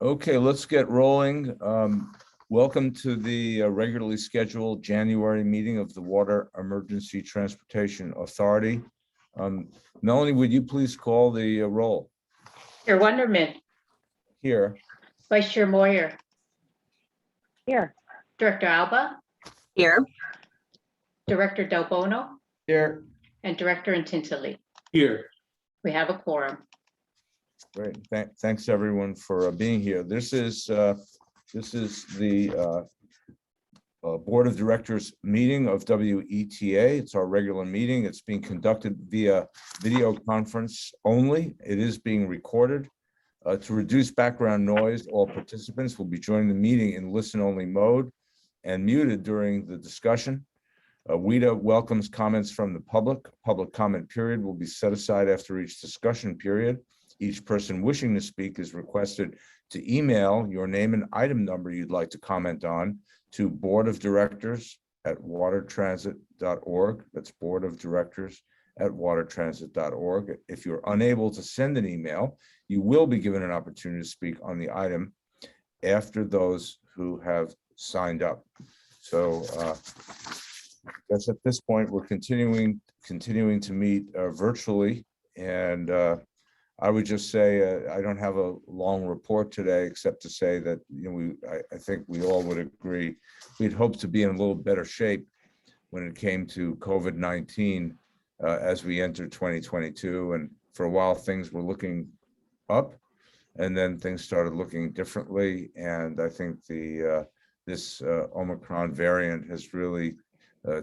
Okay, let's get rolling. Welcome to the regularly scheduled January meeting of the Water Emergency Transportation Authority. Melanie, would you please call the roll? Chair Wonderman. Here. Vice Chair Moyer. Here. Director Alba. Here. Director Del Bono. Here. And Director Intintley. Here. We have a quorum. Great. Thanks everyone for being here. This is the Board of Directors meeting of WETA. It's our regular meeting. It's being conducted via video conference only. It is being recorded. To reduce background noise, all participants will be joining the meeting in listen-only mode and muted during the discussion. WETA welcomes comments from the public. Public comment period will be set aside after each discussion period. Each person wishing to speak is requested to email your name and item number you'd like to comment on to boardofdirectors@watertransit.org. That's boardofdirectors@watertransit.org. If you're unable to send an email, you will be given an opportunity to speak on the item after those who have signed up. So I guess at this point, we're continuing to meet virtually, and I would just say I don't have a long report today, except to say that I think we all would agree we'd hoped to be in a little better shape when it came to COVID-19 as we entered 2022. And for a while, things were looking up, and then things started looking differently. And I think this Omicron variant has really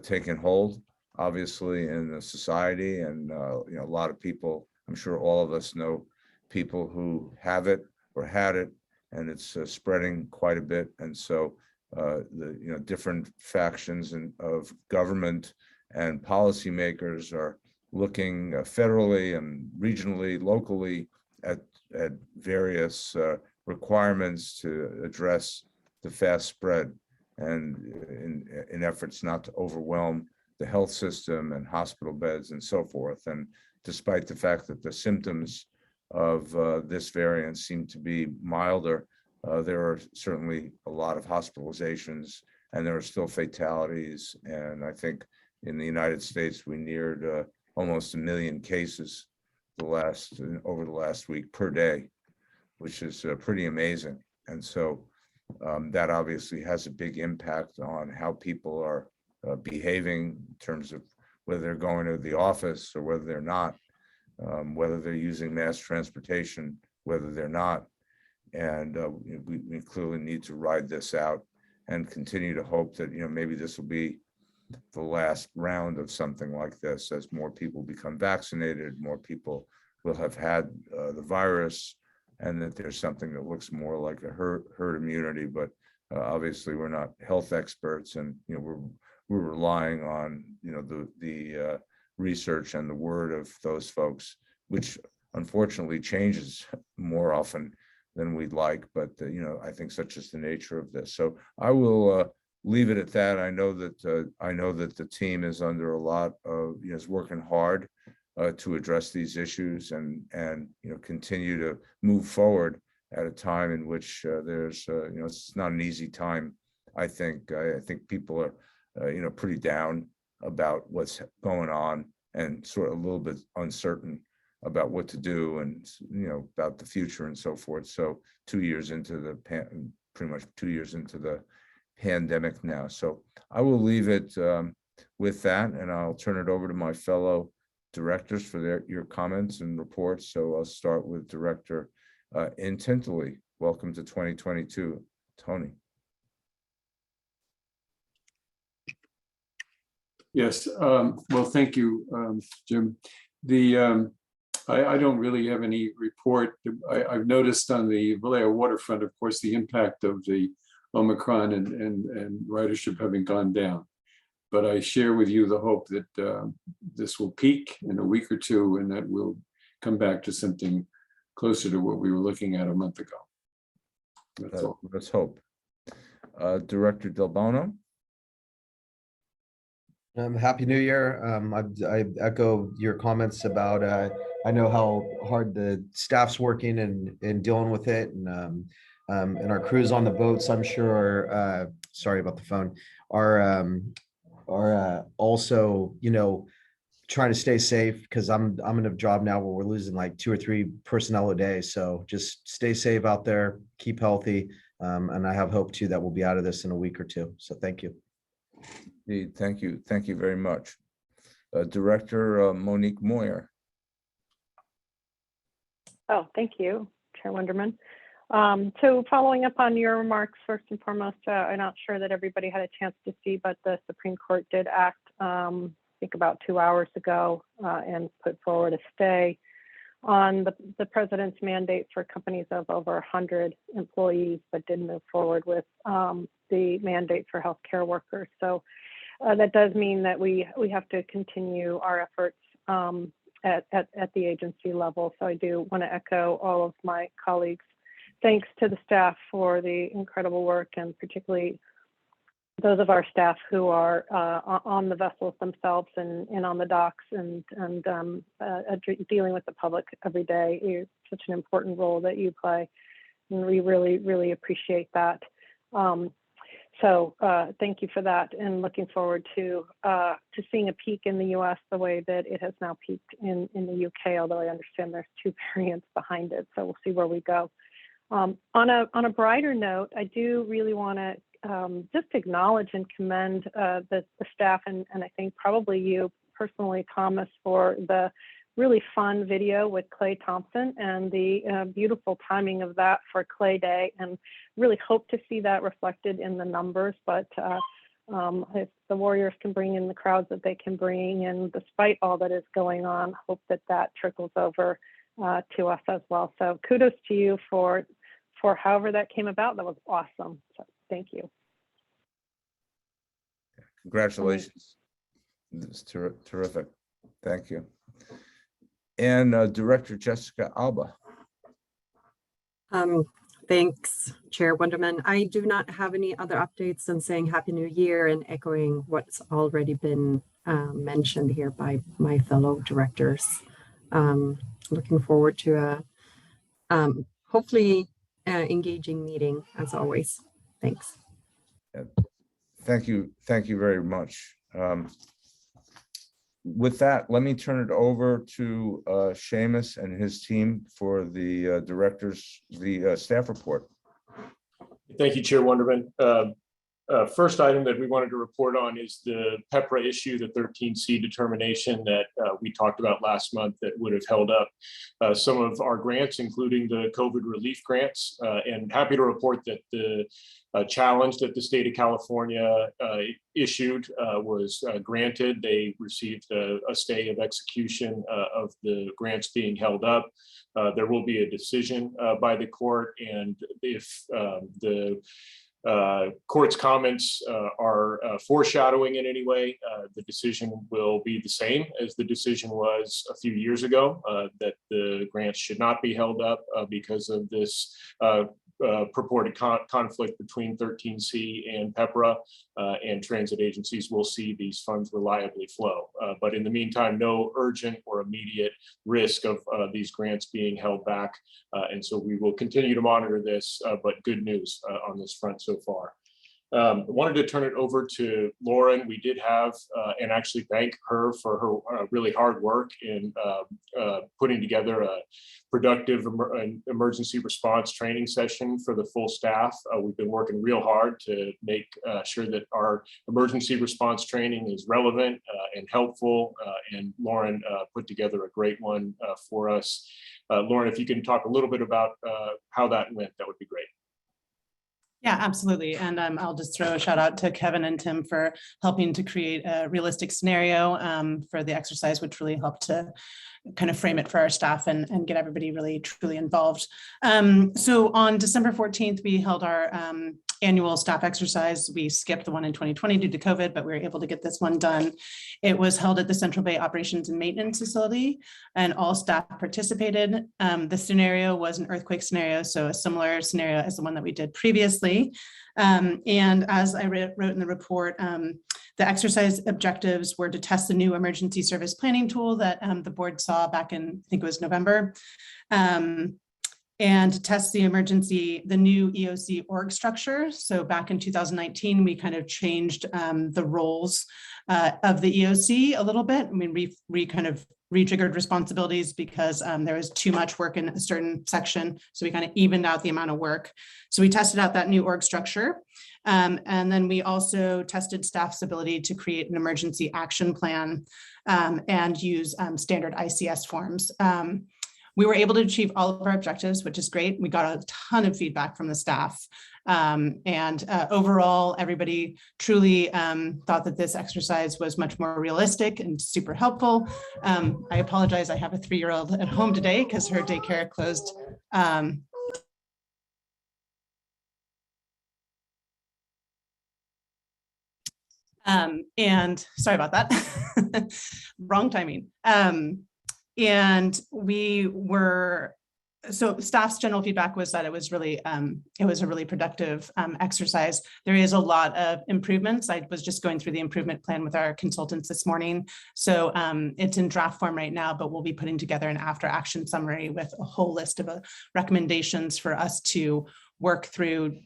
taken hold, obviously, in the society, and a lot of people. I'm sure all of us know people who have it or had it, and it's spreading quite a bit. And so the different factions of government and policymakers are looking federally and regionally, locally at various requirements to address the fast spread, and in efforts not to overwhelm the health system and hospital beds and so forth. And despite the fact that the symptoms of this variant seem to be milder, there are certainly a lot of hospitalizations, and there are still fatalities. And I think in the United States, we neared almost 1 million cases over the last week per day, which is pretty amazing. And so that obviously has a big impact on how people are behaving in terms of whether they're going to the office or whether they're not, whether they're using mass transportation, whether they're not. And we clearly need to ride this out and continue to hope that maybe this will be the last round of something like this. As more people become vaccinated, more people will have had the virus, and that there's something that looks more like a herd immunity. But obviously we're not health experts, and we're relying on the research and the word of those folks, which unfortunately changes more often than we'd like. But I think such is the nature of this. So I will leave it at that. I know that the team is under a lot of is working hard to address these issues and continue to move forward at a time in which there's it's not an easy time. I think people are pretty down about what's going on, and sort of a little bit uncertain about what to do, and about the future and so forth. So 2 years into pretty much 2 years into the pandemic now. So I will leave it with that, and I'll turn it over to my fellow directors for your comments and reports. So I'll start with Director Intintley. Welcome to 2022, Tony. Yes, well, thank you, Jim. I don't really have any report. I've noticed on the Vallejo waterfront, of course, the impact of the Omicron and ridership having gone down. But I share with you the hope that this will peak in a week or two, and that we'll come back to something closer to what we were looking at a month ago. That's all. Let's hope. Director Del Bono. Happy New Year. I echo your comments about, I know how hard the staff's working and dealing with it. And And our crews on the boats, I'm sure, sorry about the phone, are also, trying to stay safe, because I'm in a job now where we're losing like 2 or 3 personnel a day. So just stay safe out there, keep healthy. And I have hope too that we'll be out of this in a week or two. So thank you. Indeed, thank you. Thank you very much. Director Monique Moyer. Oh, thank you, Chair Wonderman. So following up on your remarks, first and foremost, I'm not sure that everybody had a chance to see, but the Supreme Court did act, I think about 2 hours ago, and put forward a stay on the president's mandate for companies of over 100 employees, but did move forward with the mandate for healthcare workers. So that does mean that we have to continue our efforts at the agency level. So I do want to echo all of my colleagues. Thanks to the staff for the incredible work, and particularly those of our staff who are on the vessels themselves and on the docks and dealing with the public every day. It's such an important role that you play, and we really, really appreciate that. So thank you for that, and looking forward to seeing a peak in the U.S. the way that it has now peaked in the U.K., although I understand there's 2 variants behind it, so we'll see where we go. On a brighter note, I do really want to just acknowledge and commend the staff, and I think probably you personally, Thomas, for the really fun video with Clay Thompson and the beautiful timing of that for Clay Day, and really hope to see that reflected in the numbers. But if the Warriors can bring in the crowds that they can bring, and despite all that is going on, hope that that trickles over to us as well. So kudos to you for however that came about. That was awesome. So thank you. Congratulations. It's terrific. Thank you. And Director Jessica Alba. Thanks, Chair Wonderman. I do not have any other updates than saying Happy New Year and echoing what's already been mentioned here by my fellow directors. Looking forward to a hopefully engaging meeting as always. Thanks. Thank you. Thank you very much. With that, let me turn it over to Seamus and his team for the the staff report. Thank you, Chair Wonderman. First item that we wanted to report on is the PEPRA issue, the 13C determination that we talked about last month that would have held up some of our grants, including the COVID relief grants. And happy to report that the challenge that the state of California issued was granted. They received a stay of execution of the grants being held up. There will be a decision by the court, and if the court's comments are foreshadowing in any way, the decision will be the same as the decision was a few years ago, that the grants should not be held up because of this purported conflict between 13C and PEPRA, and transit agencies will see these funds reliably flow. But in the meantime, no urgent or immediate risk of these grants being held back. And so we will continue to monitor this, but good news on this front so far. I wanted to turn it over to Lauren. We did have, and actually thank her for her really hard work in putting together a productive emergency response training session for the full staff. We've been working real hard to make sure that our emergency response training is relevant and helpful. And Lauren put together a great one for us. Lauren, if you can talk a little bit about how that went, that would be great. Yeah, absolutely. And I'll just throw a shout out to Kevin and Tim for helping to create a realistic scenario for the exercise, which really helped to kind of frame it for our staff and get everybody really truly involved. So on December 14th, we held our annual staff exercise. We skipped the one in 2020 due to COVID, but we were able to get this one done. It was held at the Central Bay Operations and Maintenance Facility, and all staff participated. The scenario was an earthquake scenario, so a similar scenario as the one that we did previously. And as I wrote in the report, the exercise objectives were to test the new emergency service planning tool that the board saw back in, I think it was November. and test the new EOC org structure. So back in 2019, we kind of changed the roles of the EOC a little bit. I mean, we kind of rejiggered responsibilities because there was too much work in a certain section. So we kind of evened out the amount of work. So we tested out that new org structure. And then we also tested staff's ability to create an emergency action plan and use standard ICS forms. We were able to achieve all of our objectives, which is great. We got a ton of feedback from the staff. Overall, everybody truly thought that this exercise was much more realistic and super helpful. I apologize, I have a 3-year-old at home today because her daycare closed. And sorry about that, wrong timing. And so staff's general feedback was that it was a really productive exercise. There is a lot of improvements. I was just going through the improvement plan with our consultants this morning. So it's in draft form right now, but we'll be putting together an after action summary with a whole list of recommendations for us to work through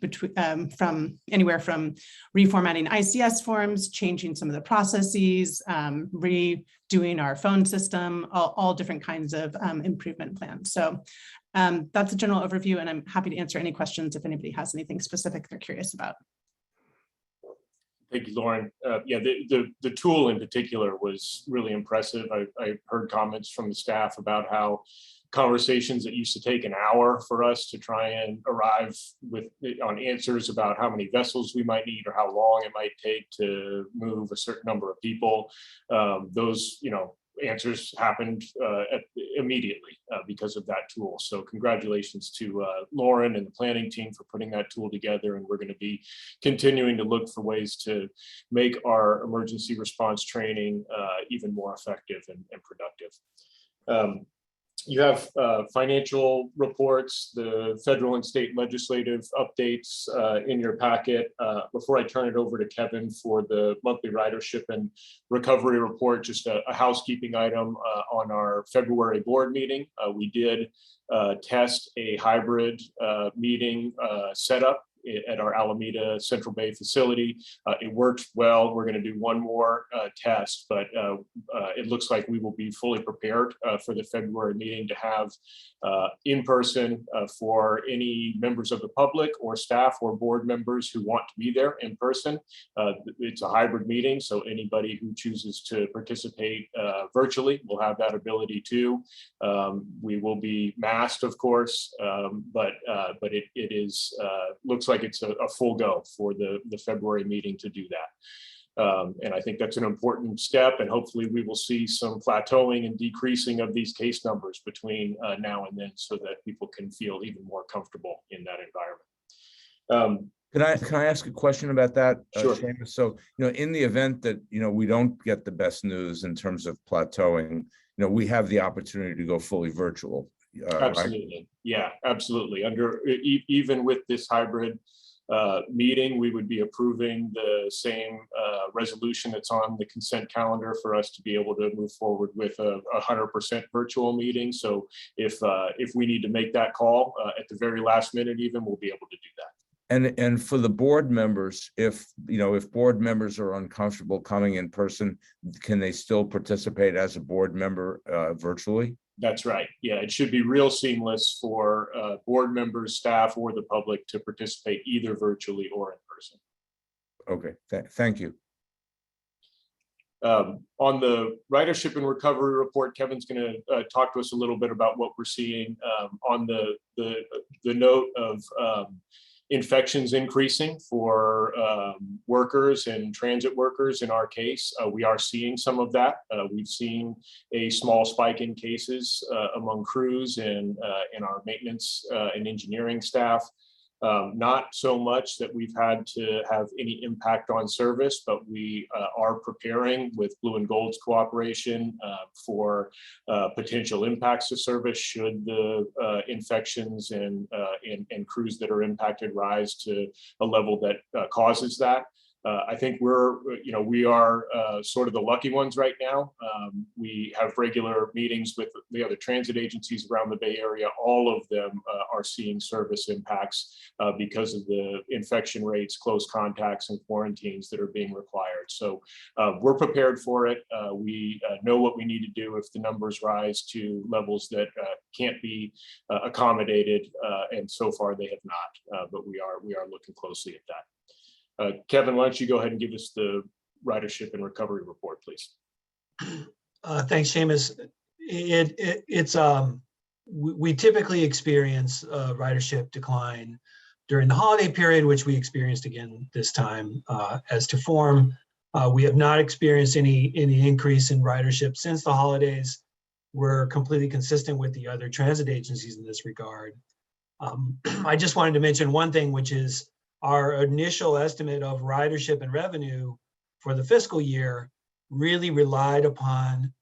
from anywhere from reformatting ICS forms, changing some of the processes, redoing our phone system, all different kinds of improvement plans. So that's a general overview, and I'm happy to answer any questions if anybody has anything specific they're curious about. Thank you, Lauren. Yeah, the tool in particular was really impressive. I heard comments from the staff about how conversations that used to take an hour for us to try and arrive on answers about how many vessels we might need or how long it might take to move a certain number of people. Those, answers happened immediately because of that tool. So congratulations to Lauren and the planning team for putting that tool together. And we're going to be continuing to look for ways to make our emergency response training even more effective and productive. You have financial reports, the federal and state legislative updates in your packet. Before I turn it over to Kevin for the monthly ridership and recovery report, just a housekeeping item on our February board meeting. We did test a hybrid meeting setup at our Alameda Central Bay facility. It worked well. We're going to do one more test, but it looks like we will be fully prepared for the February meeting to have in person for any members of the public or staff or board members who want to be there in person. It's a hybrid meeting, so anybody who chooses to participate virtually will have that ability too. We will be masked, of course, but it is looks like it's a full go for the February meeting to do that. And I think that's an important step, and hopefully we will see some plateauing and decreasing of these case numbers between now and then so that people can feel even more comfortable in that environment. Can I ask a question about that? Sure. Seamus? So, in the event that, we don't get the best news in terms of plateauing, we have the opportunity to go fully virtual. Absolutely. Right? Yeah, absolutely. Even with this hybrid meeting, we would be approving the same resolution that's on the consent calendar for us to be able to move forward with a 100% virtual meeting. So if we need to make that call at the very last minute, even, we'll be able to do that. And for the board members, if board members are uncomfortable coming in person, can they still participate as a board member virtually? That's right. Yeah, it should be real seamless for board members, staff, or the public to participate either virtually or in person. Okay, thank you. On the ridership and recovery report, Kevin's going to talk to us a little bit about what we're seeing on the note of infections increasing for workers and transit workers. In our case, we are seeing some of that. We've seen a small spike in cases among crews and in our maintenance and engineering staff. Not so much that we've had to have any impact on service, but we are preparing with Blue and Gold's cooperation for potential impacts to service should the infections and crews that are impacted rise to a level that causes that. I think we are sort of the lucky ones right now. We have regular meetings with the other transit agencies around the Bay Area. All of them are seeing service impacts because of the infection rates, close contacts, and quarantines that are being required. So we're prepared for it. We know what we need to do if the numbers rise to levels that can't be accommodated, and so far they have not. But we are looking closely at that. Kevin, why don't you go ahead and give us the ridership and recovery report, please? Thanks, Seamus. We typically experience ridership decline during the holiday period, which we experienced again this time. As to form, we have not experienced any increase in ridership since the holidays. We're completely consistent with the other transit agencies in this regard. I just wanted to mention one thing, which is our initial estimate of ridership and revenue for the fiscal year really relied upon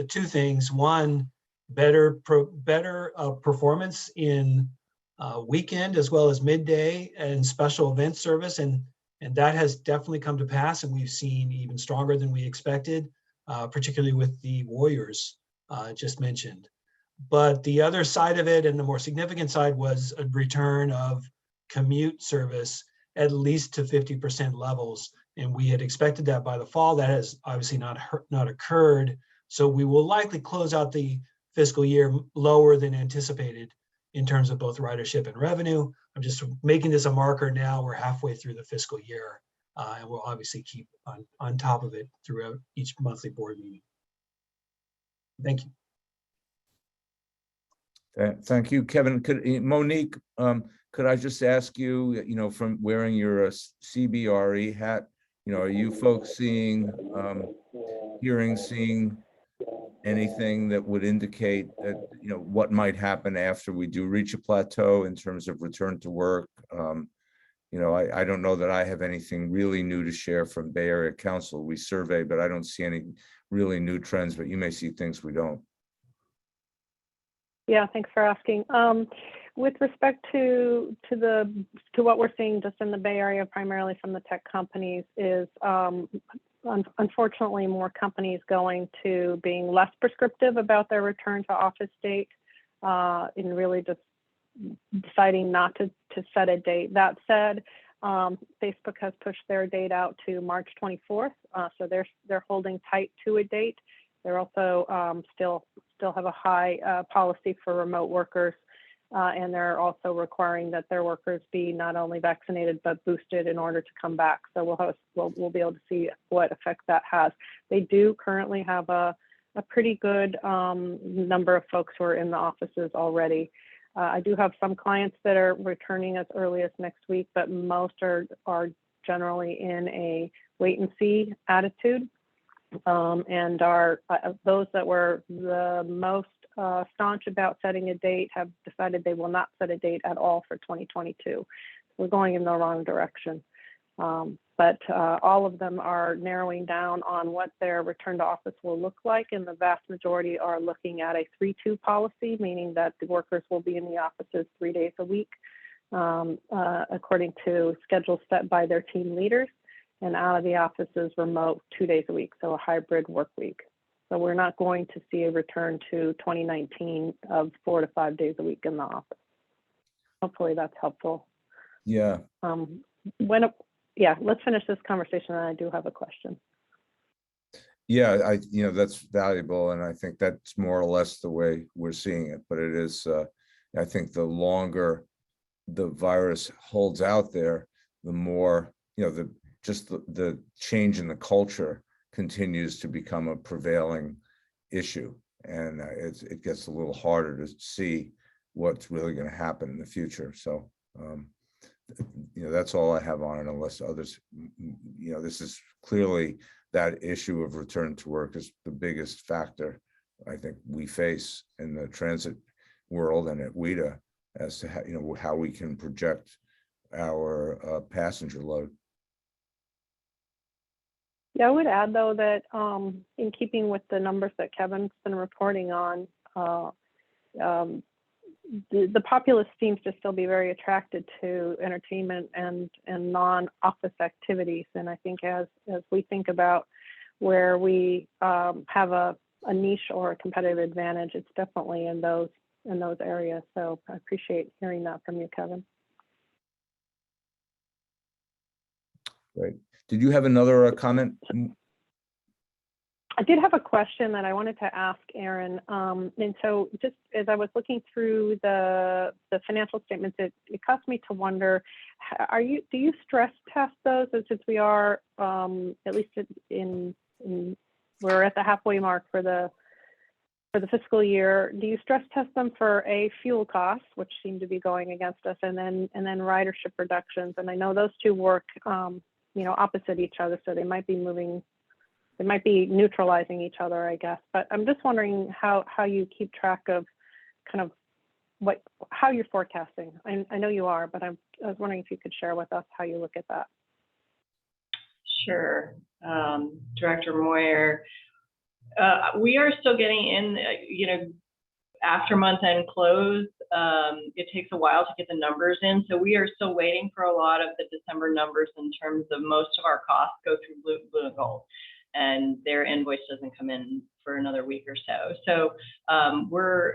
two things. One, better performance in weekend as well as midday and special event service, and that has definitely come to pass, and we've seen even stronger than we expected, particularly with the Warriors just mentioned. But the other side of it, and the more significant side, was a return of commute service at least to 50% levels. And we had expected that by the fall. That has obviously not occurred. So we will likely close out the fiscal year lower than anticipated in terms of both ridership and revenue. I'm just making this a marker now. We're halfway through the fiscal year, and we'll obviously keep on top of it throughout each monthly board meeting. Thank you. Thank you, Kevin. Monique, could I just ask you, from wearing your CBRE hat, are you folks seeing anything that would indicate that, what might happen after we do reach a plateau in terms of return to work? I don't know that I have anything really new to share from Bay Area Council. We survey, but I don't see any really new trends, but you may see things we don't. Yeah, thanks for asking. With respect to what we're seeing just in the Bay Area, primarily from the tech companies, is unfortunately more companies going to being less prescriptive about their return to office date, and really just deciding not to set a date. That said, Facebook has pushed their date out to March 24th, so they're holding tight to a date. They're also still have a high policy for remote workers, and they're also requiring that their workers be not only vaccinated but boosted in order to come back. So we'll be able to see what effect that has. They do currently have a pretty good number of folks who are in the offices already. I do have some clients that are returning as early as next week, but most are generally in a wait and see attitude. And are those that were the most staunch about setting a date have decided they will not set a date at all for 2022. We're going in the wrong direction. But all of them are narrowing down on what their return to office will look like, and the vast majority are looking at a 3-2 policy, meaning that the workers will be in the offices 3 days a week, according to schedules set by their team leaders, and out of the offices remote 2 days a week, so a hybrid work week. So we're not going to see a return to 2019 of 4 to 5 days a week in the office. Hopefully that's helpful. Yeah. Let's finish this conversation, and I do have a question. Yeah, that's valuable, and I think that's more or less the way we're seeing it. But it is, I think the longer the virus holds out there, the more, the change in the culture continues to become a prevailing issue, and it gets a little harder to see what's really going to happen in the future. So, that's all I have on it, unless others, this is clearly that issue of return to work is the biggest factor I think we face in the transit world and at WETA as to how we can project our passenger load. Yeah, I would add though that in keeping with the numbers that Kevin's been reporting on, the populace seems to still be very attracted to entertainment and non-office activities. And I think as we think about where we have a niche or a competitive advantage, it's definitely in those areas. So I appreciate hearing that from you, Kevin. Great. Did you have another comment? I did have a question that I wanted to ask Aaron. And so just as I was looking through the financial statements, it caused me to wonder, do you stress test those? And since we are, at least we're at the halfway mark for the fiscal year, do you stress test them for fuel costs, which seem to be going against us, and then ridership reductions? And I know those two work, opposite each other, so they might be neutralizing each other, I guess. But I'm just wondering how you keep track of kind of how you're forecasting. I know you are, but I was wondering if you could share with us how you look at that. Sure. Director Moyer, we are still getting in, after month end close, it takes a while to get the numbers in. So we are still waiting for a lot of the December numbers in terms of most of our costs go through Blue and Gold, and their invoice doesn't come in for another week or so. So we're,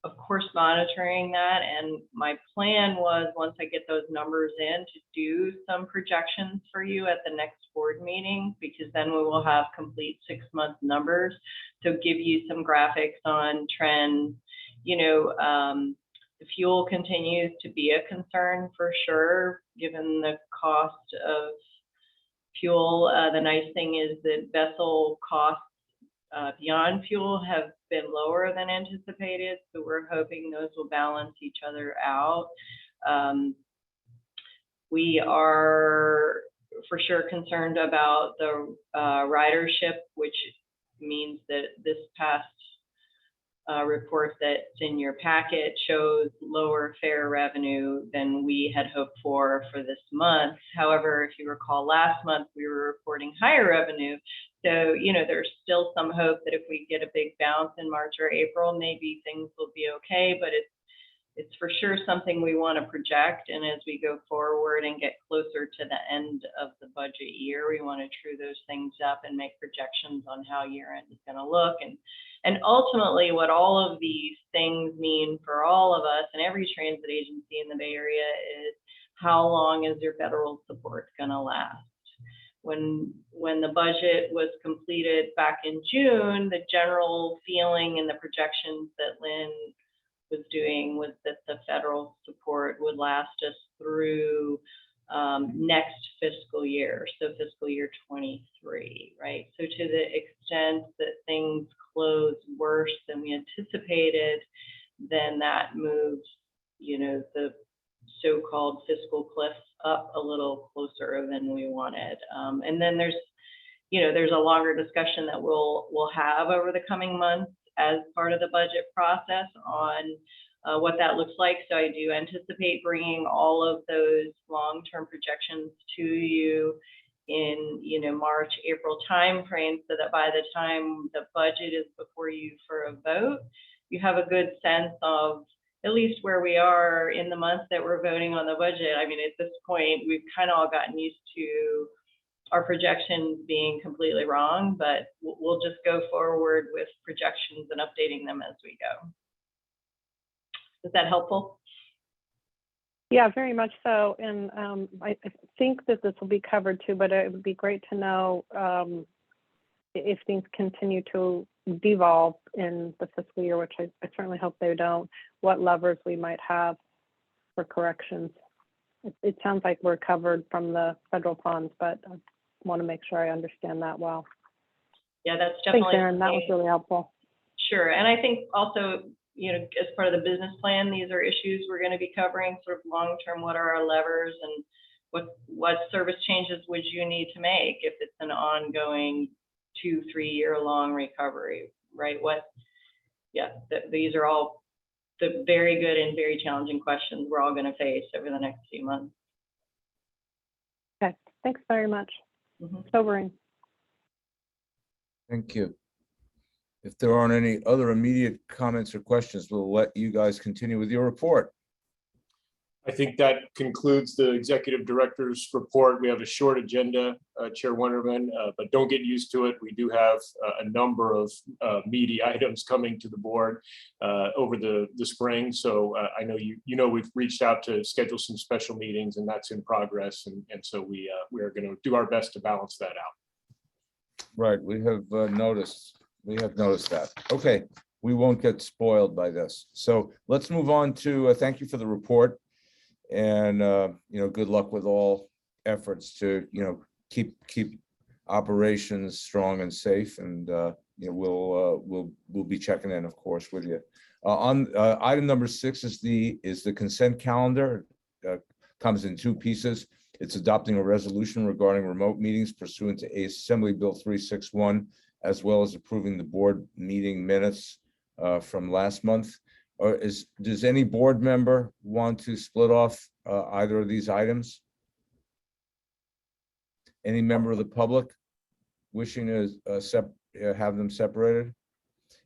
of course, monitoring that. And my plan was, once I get those numbers in, to do some projections for you at the next board meeting, because then we will have complete 6-month numbers. So give you some graphics on trends. The fuel continues to be a concern for sure, given the cost of fuel. The nice thing is that vessel costs beyond fuel have been lower than anticipated, so we're hoping those will balance each other out. We are for sure concerned about the ridership, which means that this past report that's in your packet shows lower fare revenue than we had hoped for this month. However, if you recall, last month we were reporting higher revenue. So, there's still some hope that if we get a big bounce in March or April, maybe things will be okay, but it's for sure something we want to project. And as we go forward and get closer to the end of the budget year, we want to true those things up and make projections on how year end is going to look. And ultimately, what all of these things mean for all of us and every transit agency in the Bay Area is, how long is your federal support going to last? When the budget was completed back in June, the general feeling and the projections that Lynn was doing was that the federal support would last us through next fiscal year, so fiscal year 23, right? So to the extent that things close worse than we anticipated, then that moves, the so-called fiscal cliff up a little closer than we wanted. And then there's a longer discussion that we'll have over the coming months as part of the budget process on what that looks like. So I do anticipate bringing all of those long-term projections to you in March, April timeframe, so that by the time the budget is before you for a vote, you have a good sense of at least where we are in the month that we're voting on the budget. I mean, at this point, we've kind of all gotten used to our projections being completely wrong, but we'll just go forward with projections and updating them as we go. Is that helpful? Yeah, very much so. And I think that this will be covered too, but it would be great to know if things continue to devolve in the fiscal year, which I certainly hope they don't, what levers we might have for corrections. It sounds like we're covered from the federal funds, but I want to make sure I understand that well. Yeah, that's definitely. Thanks, Aaron. That was really helpful. Sure. And I think also, as part of the business plan, these are issues we're going to be covering sort of long-term. What are our levers, and what service changes would you need to make if it's an ongoing 2-3 year long recovery, right? These are all the very good and very challenging questions we're all going to face over the next few months. Okay, thanks very much. Mm-hmm. Sobering. Thank you. If there aren't any other immediate comments or questions, we'll let you guys continue with your report. I think that concludes the executive director's report. We have a short agenda, Chair Wonderman, but don't get used to it. We do have a number of meaty items coming to the board over the spring. So I know we've reached out to schedule some special meetings, and that's in progress. And so we are going to do our best to balance that out. Right, we have noticed that. Okay, we won't get spoiled by this. So let's move on to, thank you for the report. And, good luck with all efforts to, keep operations strong and safe. And, we'll be checking in, of course, with you. On item number 6 is the consent calendar. Comes in 2 pieces. It's adopting a resolution regarding remote meetings pursuant to Assembly Bill 361, as well as approving the board meeting minutes from last month. Or does any board member want to split off either of these items? Any member of the public wishing to have them separated?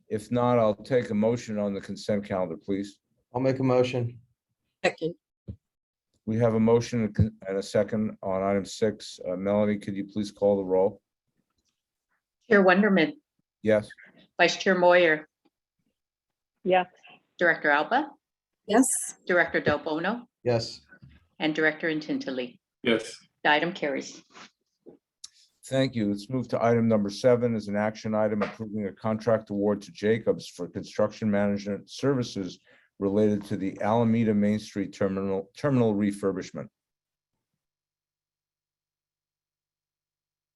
If not, I'll take a motion on the consent calendar, please. I'll make a motion. Second. We have a motion and a second on item 6. Melanie, could you please call the roll? Chair Wonderman, Yes. Vice Chair Moyer, Yes. Director Alba, Yes. Director Del Bono, Yes. and Director Intintili. Yes. The item carries. Thank you. Let's move to item number 7 as an action item, approving a contract award to Jacobs for construction management services related to the Alameda Main Street terminal refurbishment.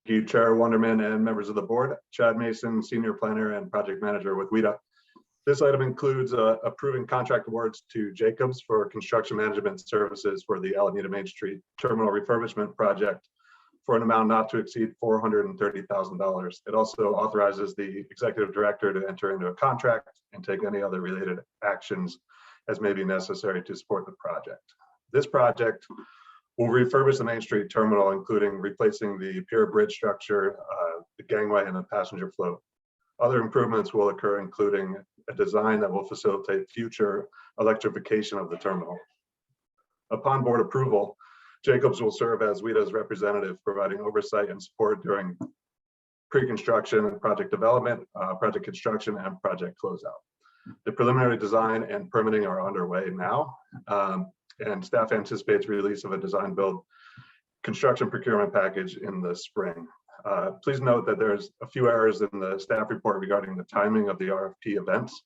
Thank you, Chair Wonderman and members of the board. Chad Mason, Senior Planner and Project Manager with WETA. This item includes approving contract awards to Jacobs for construction management services for the Alameda Main Street terminal refurbishment project for an amount not to exceed $430,000. It also authorizes the executive director to enter into a contract and take any other related actions as may be necessary to support the project. This project will refurbish the Main Street terminal, including replacing the pier bridge structure, the gangway, and the passenger float. Other improvements will occur, including a design that will facilitate future electrification of the terminal. Upon board approval, Jacobs will serve as WETA's representative, providing oversight and support during pre-construction and project development, project construction, and project closeout. The preliminary design and permitting are underway now, and staff anticipates release of a design build construction procurement package in the spring. Please note that there's a few errors in the staff report regarding the timing of the RFP events.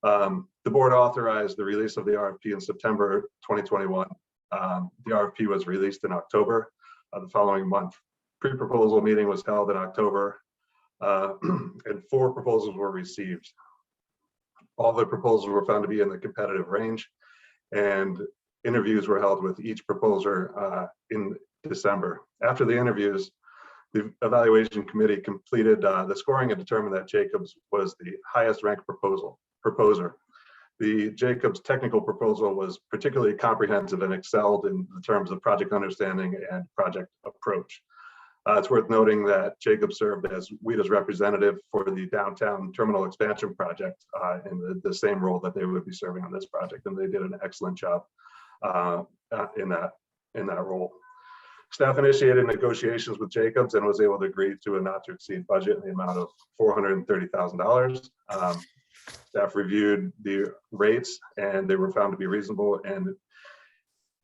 The board authorized the release of the RFP in September 2021. The RFP was released in October the following month. Pre-proposal meeting was held in October, and 4 proposals were received. All the proposals were found to be in the competitive range, and interviews were held with each proposer in December. After the interviews, the evaluation committee completed the scoring and determined that Jacobs was the highest ranked proposer. The Jacobs technical proposal was particularly comprehensive and excelled in the terms of project understanding and project approach. It's worth noting that Jacobs served as WETA's representative for the downtown terminal expansion project in the same role that they would be serving on this project, and they did an excellent job in that role. Staff initiated negotiations with Jacobs and was able to agree to a not to exceed budget in the amount of $430,000. Staff reviewed the rates and they were found to be reasonable and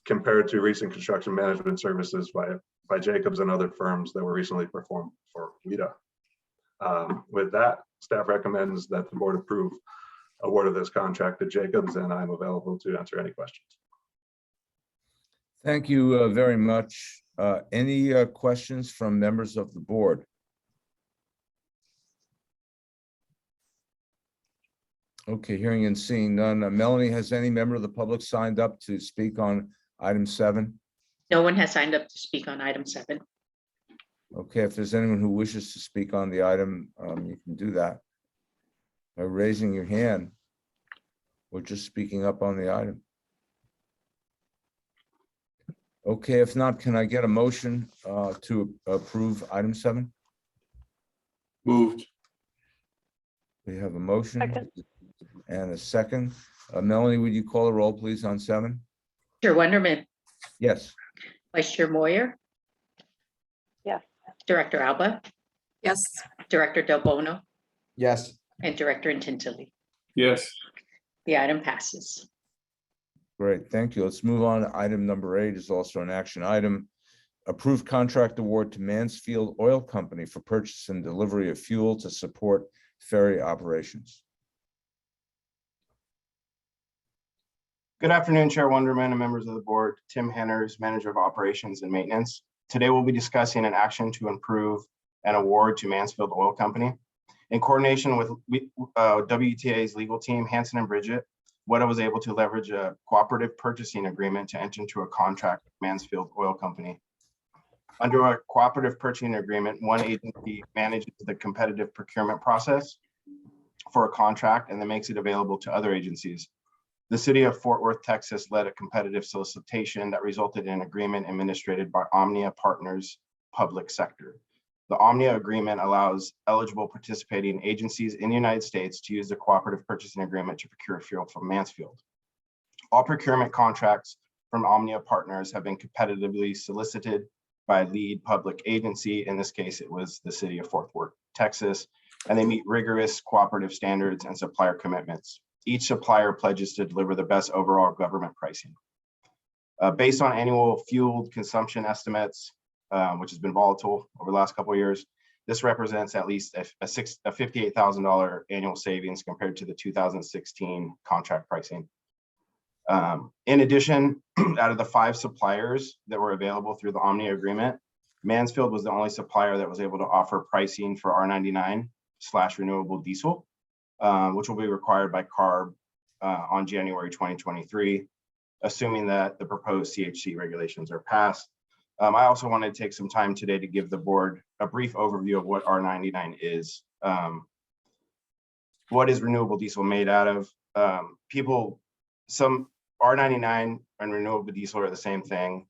compared to recent construction management services by Jacobs and other firms that were recently performed for WETA. With that, staff recommends that the board approve award of this contract to Jacobs, and I'm available to answer any questions. Thank you very much. Any questions from members of the board? Okay, hearing and seeing none. Melanie, has any member of the public signed up to speak on item 7? No one has signed up to speak on item 7. Okay, if there's anyone who wishes to speak on the item, you can do that by raising your hand or just speaking up on the item. Okay, if not, can I get a motion to approve item 7? Moved. We have a motion Second. and a second. Melanie, would you call a roll, please, on 7? Chair Wonderman, Yes. Vice Chair Moyer, Yes. Director Alba, Yes, Director Del Bono, Yes. and Director Tintley. Yes, The item passes. Great, thank you. Let's move on. To item number 8 is also an action item. Approved contract award to Mansfield Oil Company for purchase and delivery of fuel to support ferry operations. Good afternoon, Chair Wonderman and members of the board. Tim Henners, Manager of Operations and Maintenance. Today, we'll be discussing an action to improve an award to Mansfield Oil Company. In coordination with WETA's legal team, Hanson and Bridget, WETA was able to leverage a cooperative purchasing agreement to enter into a contract with Mansfield Oil Company. Under a cooperative purchasing agreement, one agency manages the competitive procurement process for a contract and then makes it available to other agencies. The city of Fort Worth, Texas led a competitive solicitation that resulted in an agreement administered by Omnia Partners Public Sector. The Omnia agreement allows eligible participating agencies in the United States to use the cooperative purchasing agreement to procure fuel from Mansfield. All procurement contracts from Omnia Partners have been competitively solicited by a lead public agency. In this case, it was the city of Fort Worth, Texas, and they meet rigorous cooperative standards and supplier commitments. Each supplier pledges to deliver the best overall government pricing. Based on annual fuel consumption estimates, which has been volatile over the last couple of years, this represents at least a $58,000 annual savings compared to the 2016 contract pricing. In addition, out of the 5 suppliers that were available through the Omnia agreement, Mansfield was the only supplier that was able to offer pricing for R99/renewable diesel, which will be required by CARB on January 2023, assuming that the proposed CHC regulations are passed. I also want to take some time today to give the board a brief overview of what R99 is. What is renewable diesel made out of? Some R99 and renewable diesel are the same thing.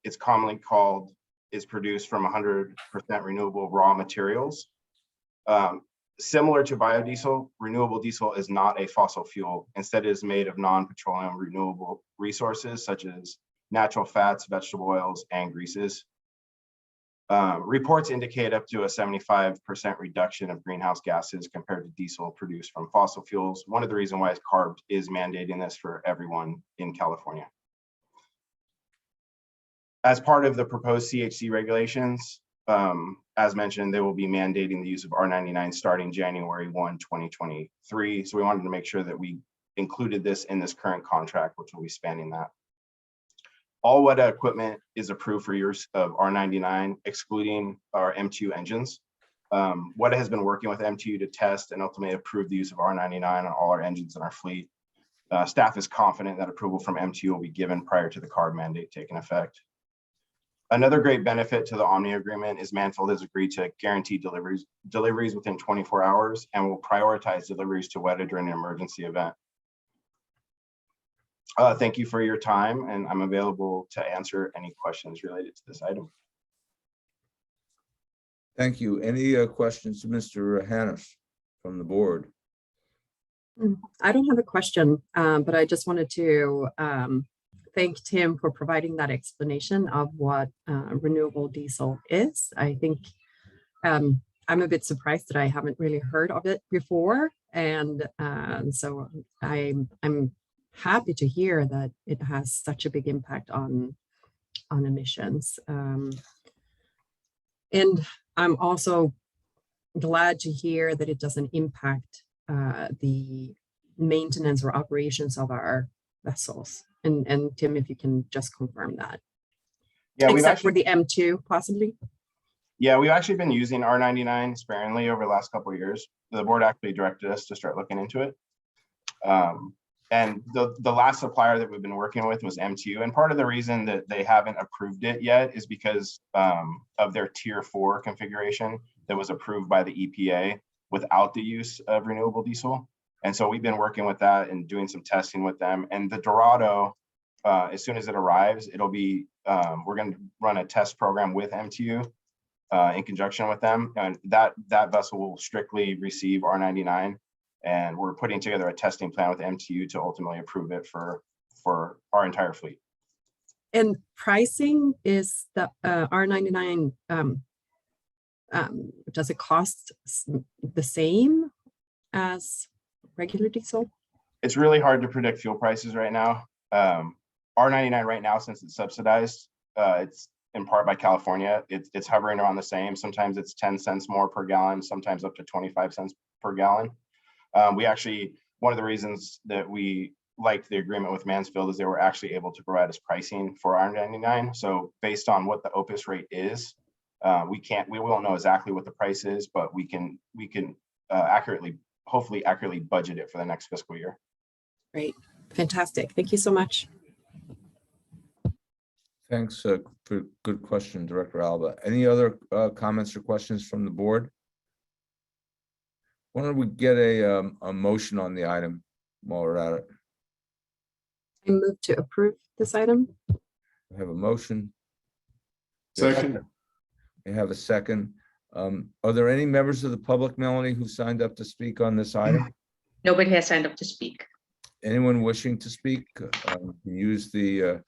It's commonly called, is produced from 100% renewable raw materials. Similar to biodiesel, renewable diesel is not a fossil fuel. Instead, it is made of non-petroleum renewable resources such as natural fats, vegetable oils, and greases. Reports indicate up to a 75% reduction of greenhouse gases compared to diesel produced from fossil fuels. One of the reasons why CARB is mandating this for everyone in California. As part of the proposed CHC regulations, as mentioned, they will be mandating the use of R99 starting January 1, 2023. So we wanted to make sure that we included this in this current contract, which will be spanning that. All WETA equipment is approved for use of R99, excluding our M2 engines. WETA has been working with M2 to test and ultimately approve the use of R99 on all our engines in our fleet. Staff is confident that approval from M2 will be given prior to the CARB mandate taking effect. Another great benefit to the Omnia agreement is Mansfield has agreed to guarantee deliveries within 24 hours and will prioritize deliveries to WETA during an emergency event. Thank you for your time, and I'm available to answer any questions related to this item. Thank you. Any questions to Mr. Hanners from the board? I don't have a question, but I just wanted to thank Tim for providing that explanation of what renewable diesel is. I think I'm a bit surprised that I haven't really heard of it before. And so I'm happy to hear that it has such a big impact on emissions. And I'm also glad to hear that it doesn't impact the maintenance or operations of our vessels. And Tim, if you can just confirm that. Yeah, except for the M2 possibly. Yeah, we've actually been using R99 sparingly over the last couple of years. The board actually directed us to start looking into it. And the last supplier that we've been working with was M2. And part of the reason that they haven't approved it yet is because of their tier 4 configuration that was approved by the EPA without the use of renewable diesel. And so we've been working with that and doing some testing with them. And the Dorado, as soon as it arrives, it'll be, we're going to run a test program with M2 in conjunction with them. And that vessel will strictly receive R99. And we're putting together a testing plan with MTU to ultimately approve it for our entire fleet. And pricing is the R99, does it cost the same as regular diesel? It's really hard to predict fuel prices right now. R99 right now, since it's subsidized, it's in part by California, it's hovering around the same. Sometimes it's 10 cents more per gallon, sometimes up to 25 cents per gallon. We actually, one of the reasons that we liked the agreement with Mansfield is they were actually able to provide us pricing for R99. So based on what the OPIS rate is, we won't know exactly what the price is, but we can hopefully accurately budget it for the next fiscal year. Great, fantastic. Thank you so much. Thanks for good question, Director Alba. Any other comments or questions from the board? Why don't we get a motion on the item while we're at it? I move to approve this item. We have a motion. Second. We have a second. Are there any members of the public, Melanie, who signed up to speak on this item? Nobody has signed up to speak. Anyone wishing to speak? Use the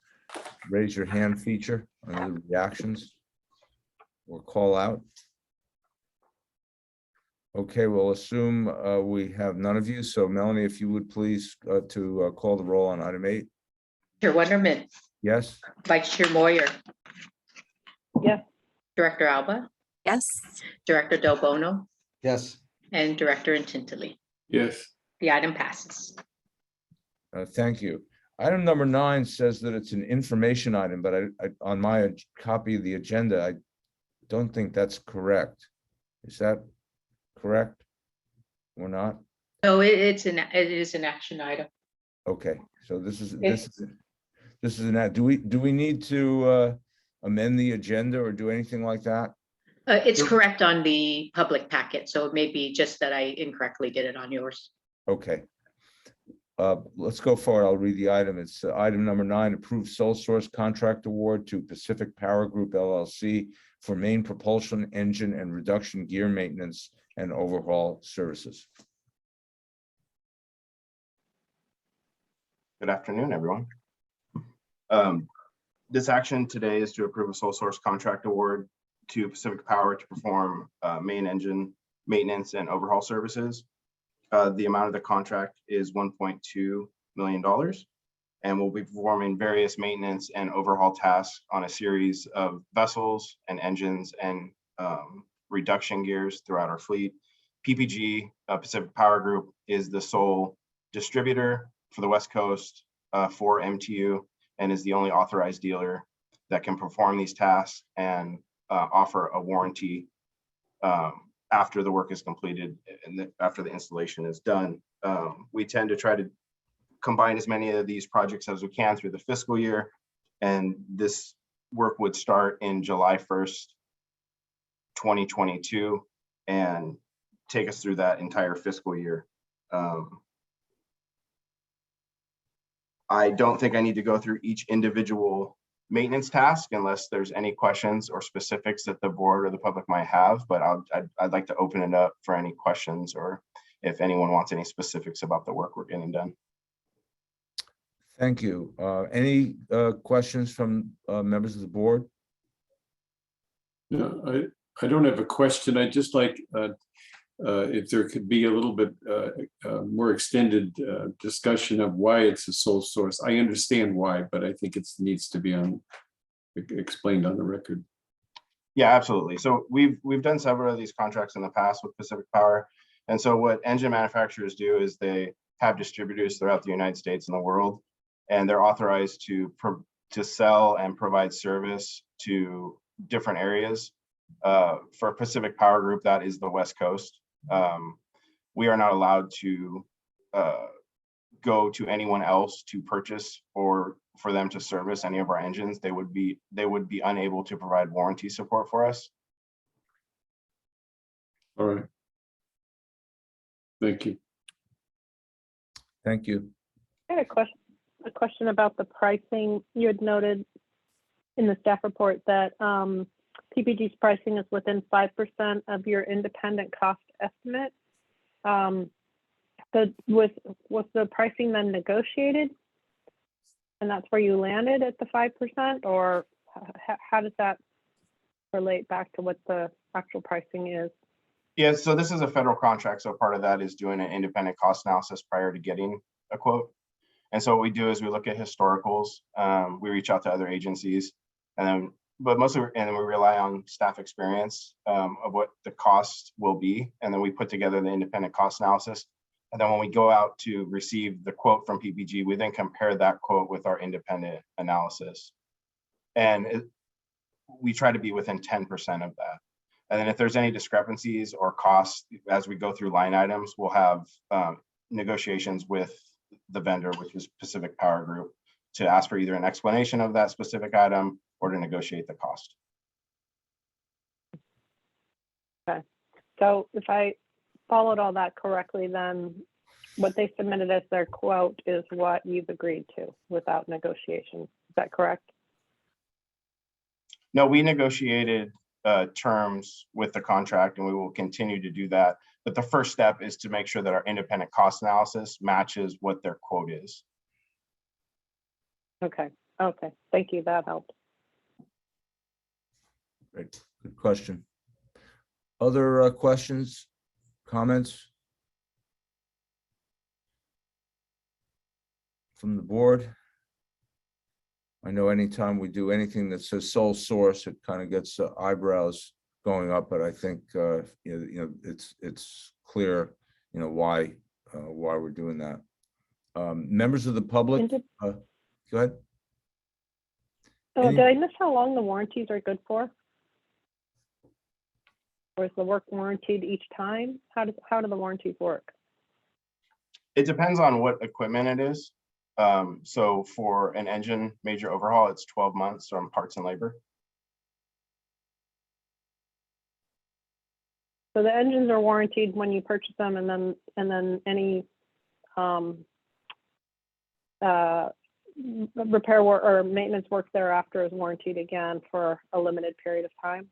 raise your hand feature under the reactions or call out. Okay, we'll assume we have none of you. So Melanie, if you would please to call the roll on item 8. Chair Wonderman, Yes, Vice Chair Moyer, Yes. Director Alba, Yes. Director Del Bono, Yes. and Director Intintili. Yes. The item passes. thank you. Item number 9 says that it's an information item, but I on my copy of the agenda, I don't think that's correct. Is that correct or not? No, it is an action item. Okay, so this is an, do we need to amend the agenda or do anything like that? It's correct on the public packet, so it may be just that I incorrectly did it on yours. Okay. Let's go forward. I'll read the item. It's item number 9, approved sole source contract award to Pacific Power Group LLC for main propulsion engine and reduction gear maintenance and overhaul services. Good afternoon, everyone. This action today is to approve a sole source contract award to Pacific Power to perform main engine maintenance and overhaul services. The amount of the contract is $1.2 million, and we'll be performing various maintenance and overhaul tasks on a series of vessels and engines and reduction gears throughout our fleet. PPG, Pacific Power Group, is the sole distributor for the West Coast for MTU and is the only authorized dealer that can perform these tasks and offer a warranty after the work is completed and after the installation is done. We tend to try to combine as many of these projects as we can through the fiscal year, and this work would start in July 1st, 2022, and take us through that entire fiscal year. I don't think I need to go through each individual maintenance task unless there's any questions or specifics that the board or the public might have, but I'd like to open it up for any questions or if anyone wants any specifics about the work we're getting done. Thank you. Any questions from members of the board? No, I don't have a question. I'd just like if there could be a little bit more extended discussion of why it's a sole source. I understand why, but I think it needs to be explained on the record. Yeah, absolutely. So we've done several of these contracts in the past with Pacific Power. And so what engine manufacturers do is they have distributors throughout the United States and the world, and they're authorized to sell and provide service to different areas. For Pacific Power Group, that is the West Coast. We are not allowed to go to anyone else to purchase or for them to service any of our engines. They would be unable to provide warranty support for us. All right. Thank you. Thank you. I had a question about the pricing. You had noted in the staff report that PPG's pricing is within 5% of your independent cost estimate. So was the pricing then negotiated? And that's where you landed at the 5%, or how does that relate back to what the actual pricing is? Yeah, so this is a federal contract, so part of that is doing an independent cost analysis prior to getting a quote. And so what we do is we look at historicals, we reach out to other agencies, and then, but mostly, and then we rely on staff experience of what the cost will be, and then we put together the independent cost analysis. And then when we go out to receive the quote from PPG, we then compare that quote with our independent analysis. And we try to be within 10% of that. And then if there's any discrepancies or costs as we go through line items, we'll have negotiations with the vendor, which is Pacific Power Group, to ask for either an explanation of that specific item or to negotiate the cost. Okay, so if I followed all that correctly, then what they submitted as their quote is what you've agreed to without negotiation. Is that correct? No, we negotiated terms with the contract, and we will continue to do that. But the first step is to make sure that our independent cost analysis matches what their quote is. Okay, okay, thank you, that helped. Great, good question. Other questions, comments from the board? I know anytime we do anything that says sole source, it kind of gets eyebrows going up, but I think it's clear, why we're doing that. Members of the public, go ahead. Oh, did I miss how long the warranties are good for? Or is the work warranted each time? How do the warranties work? It depends on what equipment it is. So for an engine major overhaul, it's 12 months on parts and labor. So the engines are warranted when you purchase them, and then any repair work or maintenance work thereafter is warranted again for a limited period of time.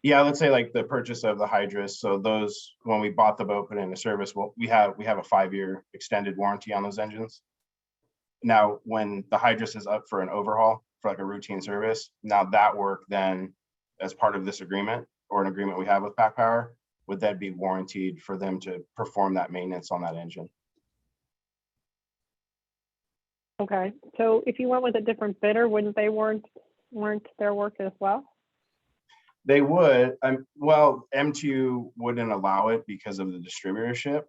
Yeah, let's say like the purchase of the Hydras. So those, when we bought the boat, put it into service, well, we have a 5-year extended warranty on those engines. Now, when the Hydras is up for an overhaul for like a routine service, now that work then, as part of this agreement or an agreement we have with Pac Power, would that be warranted for them to perform that maintenance on that engine? Okay, so if you went with a different bidder, wouldn't they warrant their work as well? They would. Well, M2 wouldn't allow it because of the distributorship.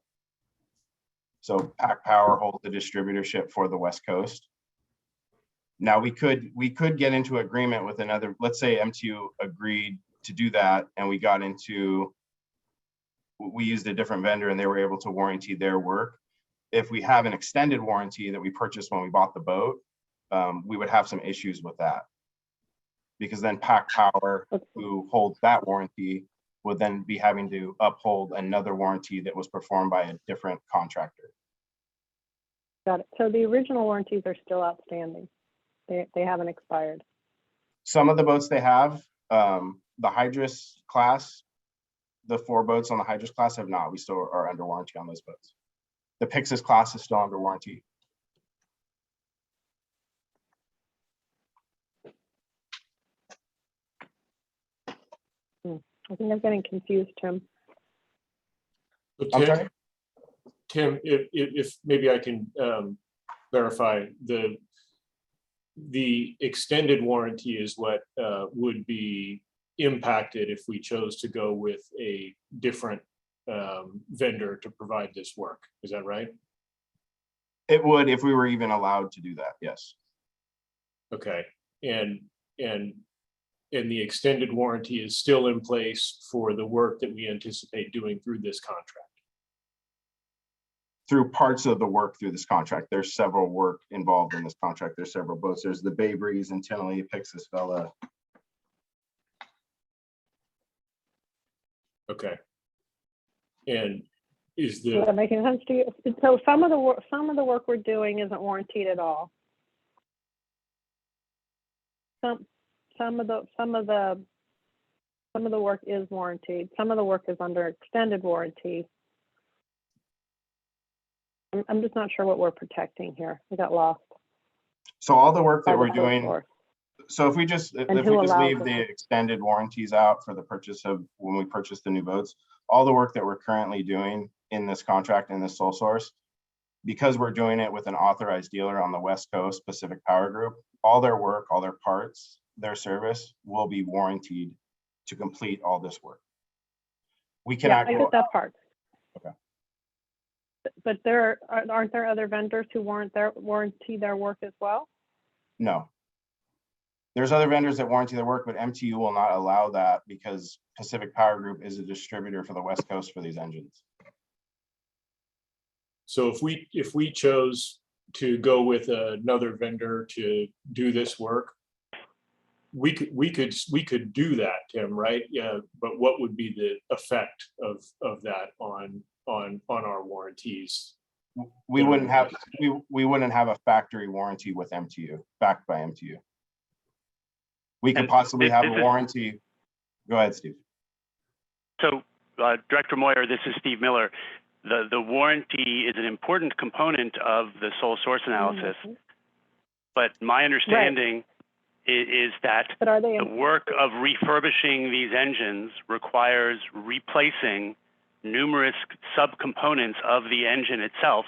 So Pac Power holds the distributorship for the West Coast. Now we could get into agreement with another. Let's say M2 agreed to do that, and we used a different vendor, and they were able to warranty their work. If we have an extended warranty that we purchased when we bought the boat, we would have some issues with that. Because then Pac Power, who holds that warranty, would then be having to uphold another warranty that was performed by a different contractor. Got it. So the original warranties are still outstanding. They haven't expired. Some of the boats they have, the Hydras class, the 4 boats on the Hydras class have not. We still are under warranty on those boats. The Pyxis class is still under warranty. I think I'm getting confused, Tim. So I'm sorry? Tim, if maybe I can verify, the extended warranty is what would be impacted if we chose to go with a different vendor to provide this work. Is that right? It would, if we were even allowed to do that, yes. Okay, and the extended warranty is still in place for the work that we anticipate doing through this contract. Through parts of the work through this contract. There's several work involved in this contract. There's several boats. There's the Bay Breeze, Antinely, Pyxis, Vela. Okay. And is Is the that making sense to you? So some of the work we're doing isn't warranted at all. Some of the Some of the work is warranted. Some of the work is under extended warranty. I'm just not sure what we're protecting here. I got lost. So all the work that By the we're sole doing, source. so if we just who allows leave it? the extended warranties out for the purchase of, when we purchase the new boats, all the work that we're currently doing in this contract, in this sole source, because we're doing it with an authorized dealer on the West Coast, Pacific Power Group, all their work, all their parts, their service will be warranted to complete all this work. We Yeah, cannot I go, get that part. Okay. But aren't there other vendors who warranty their work as well? no. There's other vendors that warranty their work, but MTU will not allow that because Pacific Power Group is a distributor for the West Coast for these engines. So if we chose to go with another vendor to do this work, we could do that, Tim, right? Yeah, but what would be the effect of that on our warranties? We wouldn't have, we wouldn't have a factory warranty with MTU, backed by MTU. We could And possibly have a this is- warranty. Go ahead, Steve. So, Director Moyer, this is Steve Miller. The warranty is an important component of the sole source analysis, but my understanding is that But are they? the work of refurbishing these engines requires replacing numerous subcomponents of the engine itself,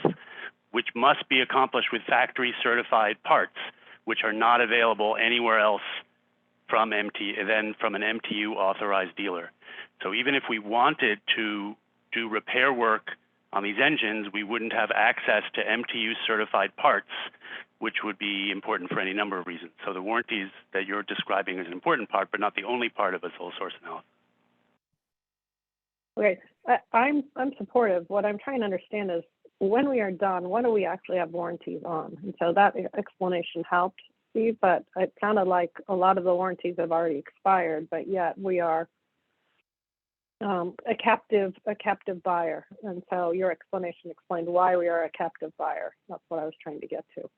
which must be accomplished with factory certified parts, which are not available anywhere else from an MTU authorized dealer. So even if we wanted to do repair work on these engines, we wouldn't have access to MTU certified parts, which would be important for any number of reasons. So the warranties that you're describing is an important part, but not the only part of a sole source analysis. Okay, I'm supportive. What I'm trying to understand is when we are done, what do we actually have warranties on? And so that explanation helped, Steve, but it sounded like a lot of the warranties have already expired, but yet we are a captive buyer. And so your explanation explained why we are a captive buyer. That's what I was trying to get to.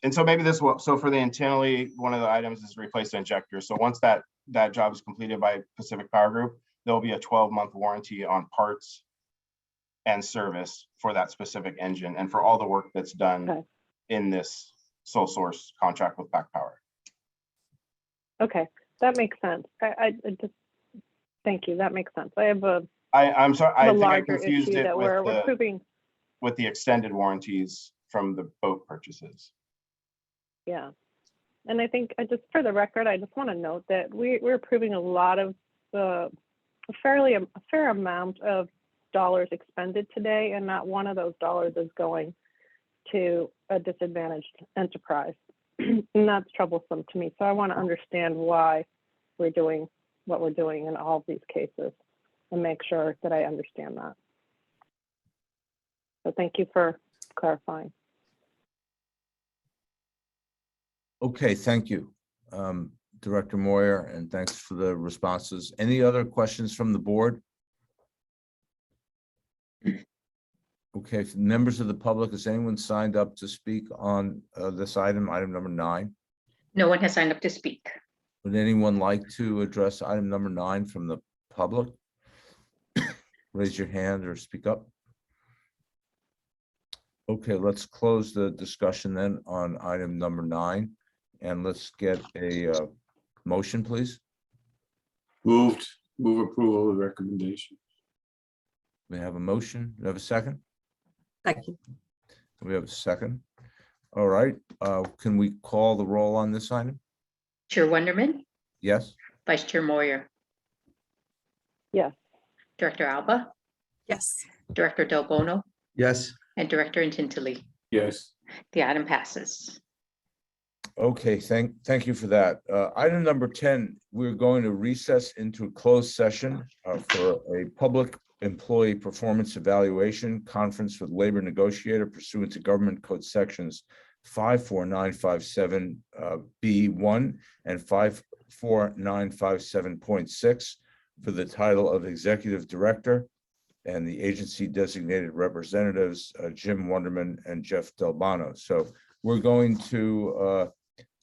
And so maybe this will, so for the internally, one of the items is replace the injector. So once that job is completed by Pacific Power Group, there'll be a 12-month warranty on parts and service for that specific engine and for all the work that's done in this sole source contract with Pac Power. Okay, that makes sense. I just, thank you, that makes sense. I have I'm sorry, I think I larger confused issue it that we're proving. with the extended warranties from the boat purchases. Yeah. And I think just for the record, I just want to note that we're approving a lot of a fair amount of dollars expended today, and not one of those dollars is going to a disadvantaged enterprise. And that's troublesome to me. So I want to understand why we're doing what we're doing in all of these cases and make sure that I understand that. So thank you for clarifying. Okay, thank you, Director Moyer, and thanks for the responses. Any other questions from the board? Okay, members of the public, has anyone signed up to speak on this item number 9? No one has signed up to speak. Would anyone like to address item number 9 from the public? Raise your hand or speak up. Okay, let's close the discussion then on item number 9. And let's get a motion, please. Move approval of the recommendation. We have a motion. Do we have a second? Second. We have a second. All right. Can we call the roll on this item? Chair Wonderman, Yes. Vice Chair Moyer, Yes. Director Alba, Yes. Director Del Bono, Yes. and Director Intintili. Yes. The item passes. Okay, thank you for that. Item number 10, we're going to recess into a closed session for a public employee performance evaluation conference with labor negotiator pursuant to government code sections 54957 B1 and 54957.6 for the title of executive director, and the agency designated representatives Jim Wonderman and Jeff Delbano. So we're going to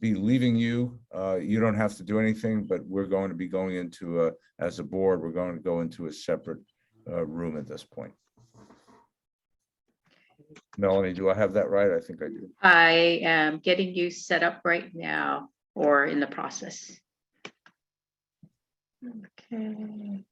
be leaving you. You don't have to do anything, but we're going to be going into as a board, we're going to go into a separate room at this point. Melanie, do I have that right? I think I do. I am getting you set up right now or in the process. Okay.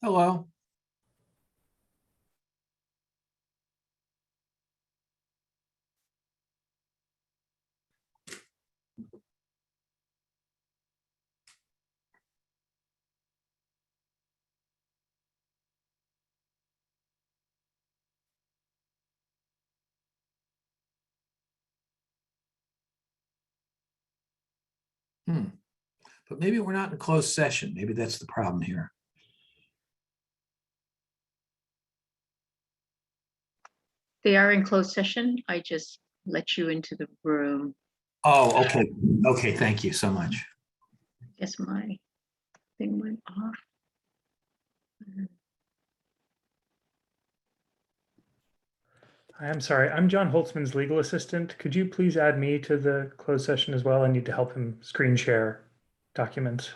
Hello. But maybe we're not in closed session. Maybe that's the problem here. They are in closed session. I just let you into the room. Oh, okay. Okay, thank you so much. Guess my thing went off. Hi, I'm sorry. I'm John Holtzman's legal assistant. Could you please add me to the closed session as well? I need to help him screen share documents.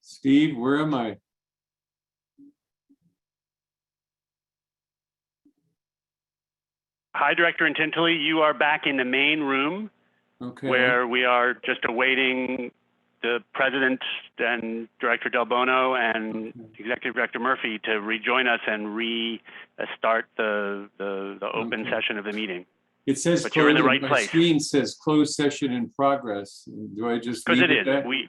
Steve, where am I? Hi, Director Intentily. You are back in the main room Okay. where we are just awaiting the President and Director Del Bono and Executive Director Murphy to rejoin us and restart the open Okay. session of the meeting. It says, But you're in the right my place. screen says closed session in progress. Do I just Because leave it it is. there?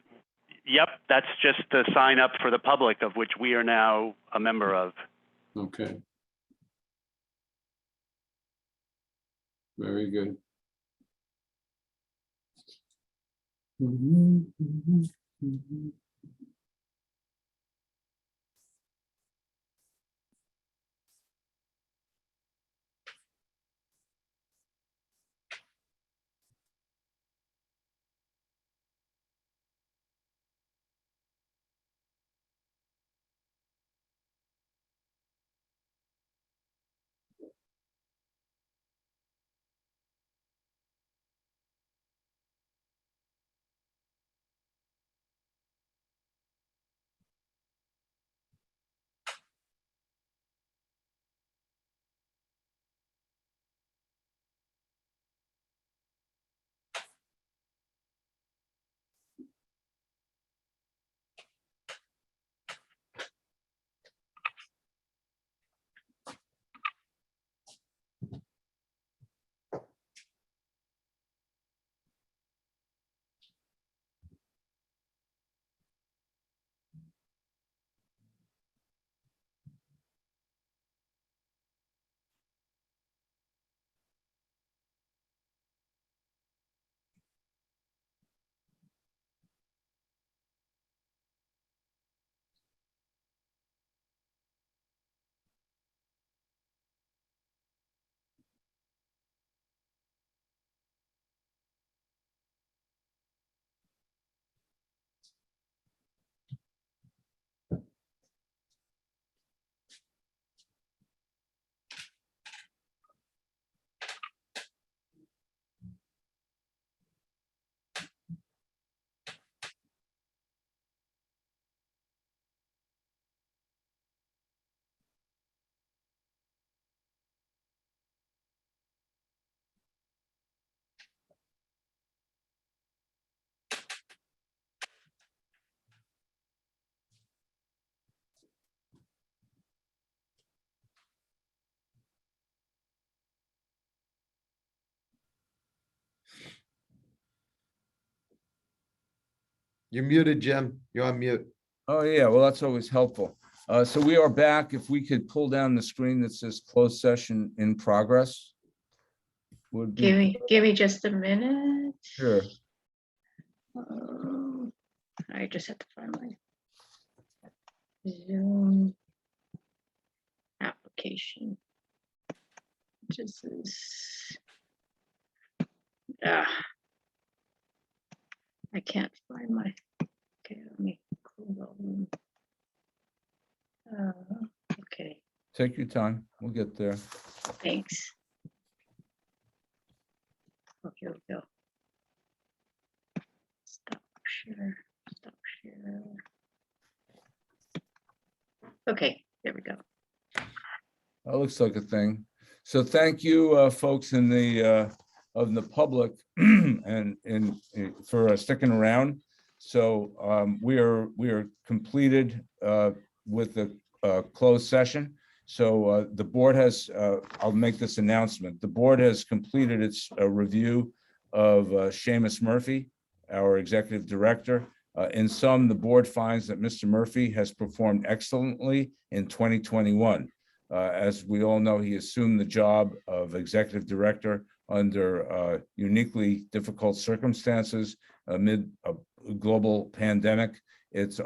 Yep, that's just the sign up for the public, of which we are now a member of. Okay. Very good. You're muted, Jim. You're on mute. Oh, yeah, well, that's always helpful. So we are back. If we could pull down the screen that says closed session in progress. Would be. Give me just a minute. Sure. I just have to find my Zoom application. This is, I can't find my, okay, let me close all of them. Okay, Take your time. We'll get there. thanks. Oh, here we go. Stop share, stop share. Okay, there we go. That looks like a thing. So thank you, folks in the of the public and for sticking around. So we are completed with the closed session. So the board has, I'll make this announcement. The board has completed its review of Seamus Murphy, our executive director. In sum, the board finds that Mr. Murphy has performed excellently in 2021. As we all know, he assumed the job of executive director under uniquely difficult circumstances amid a global pandemic. It's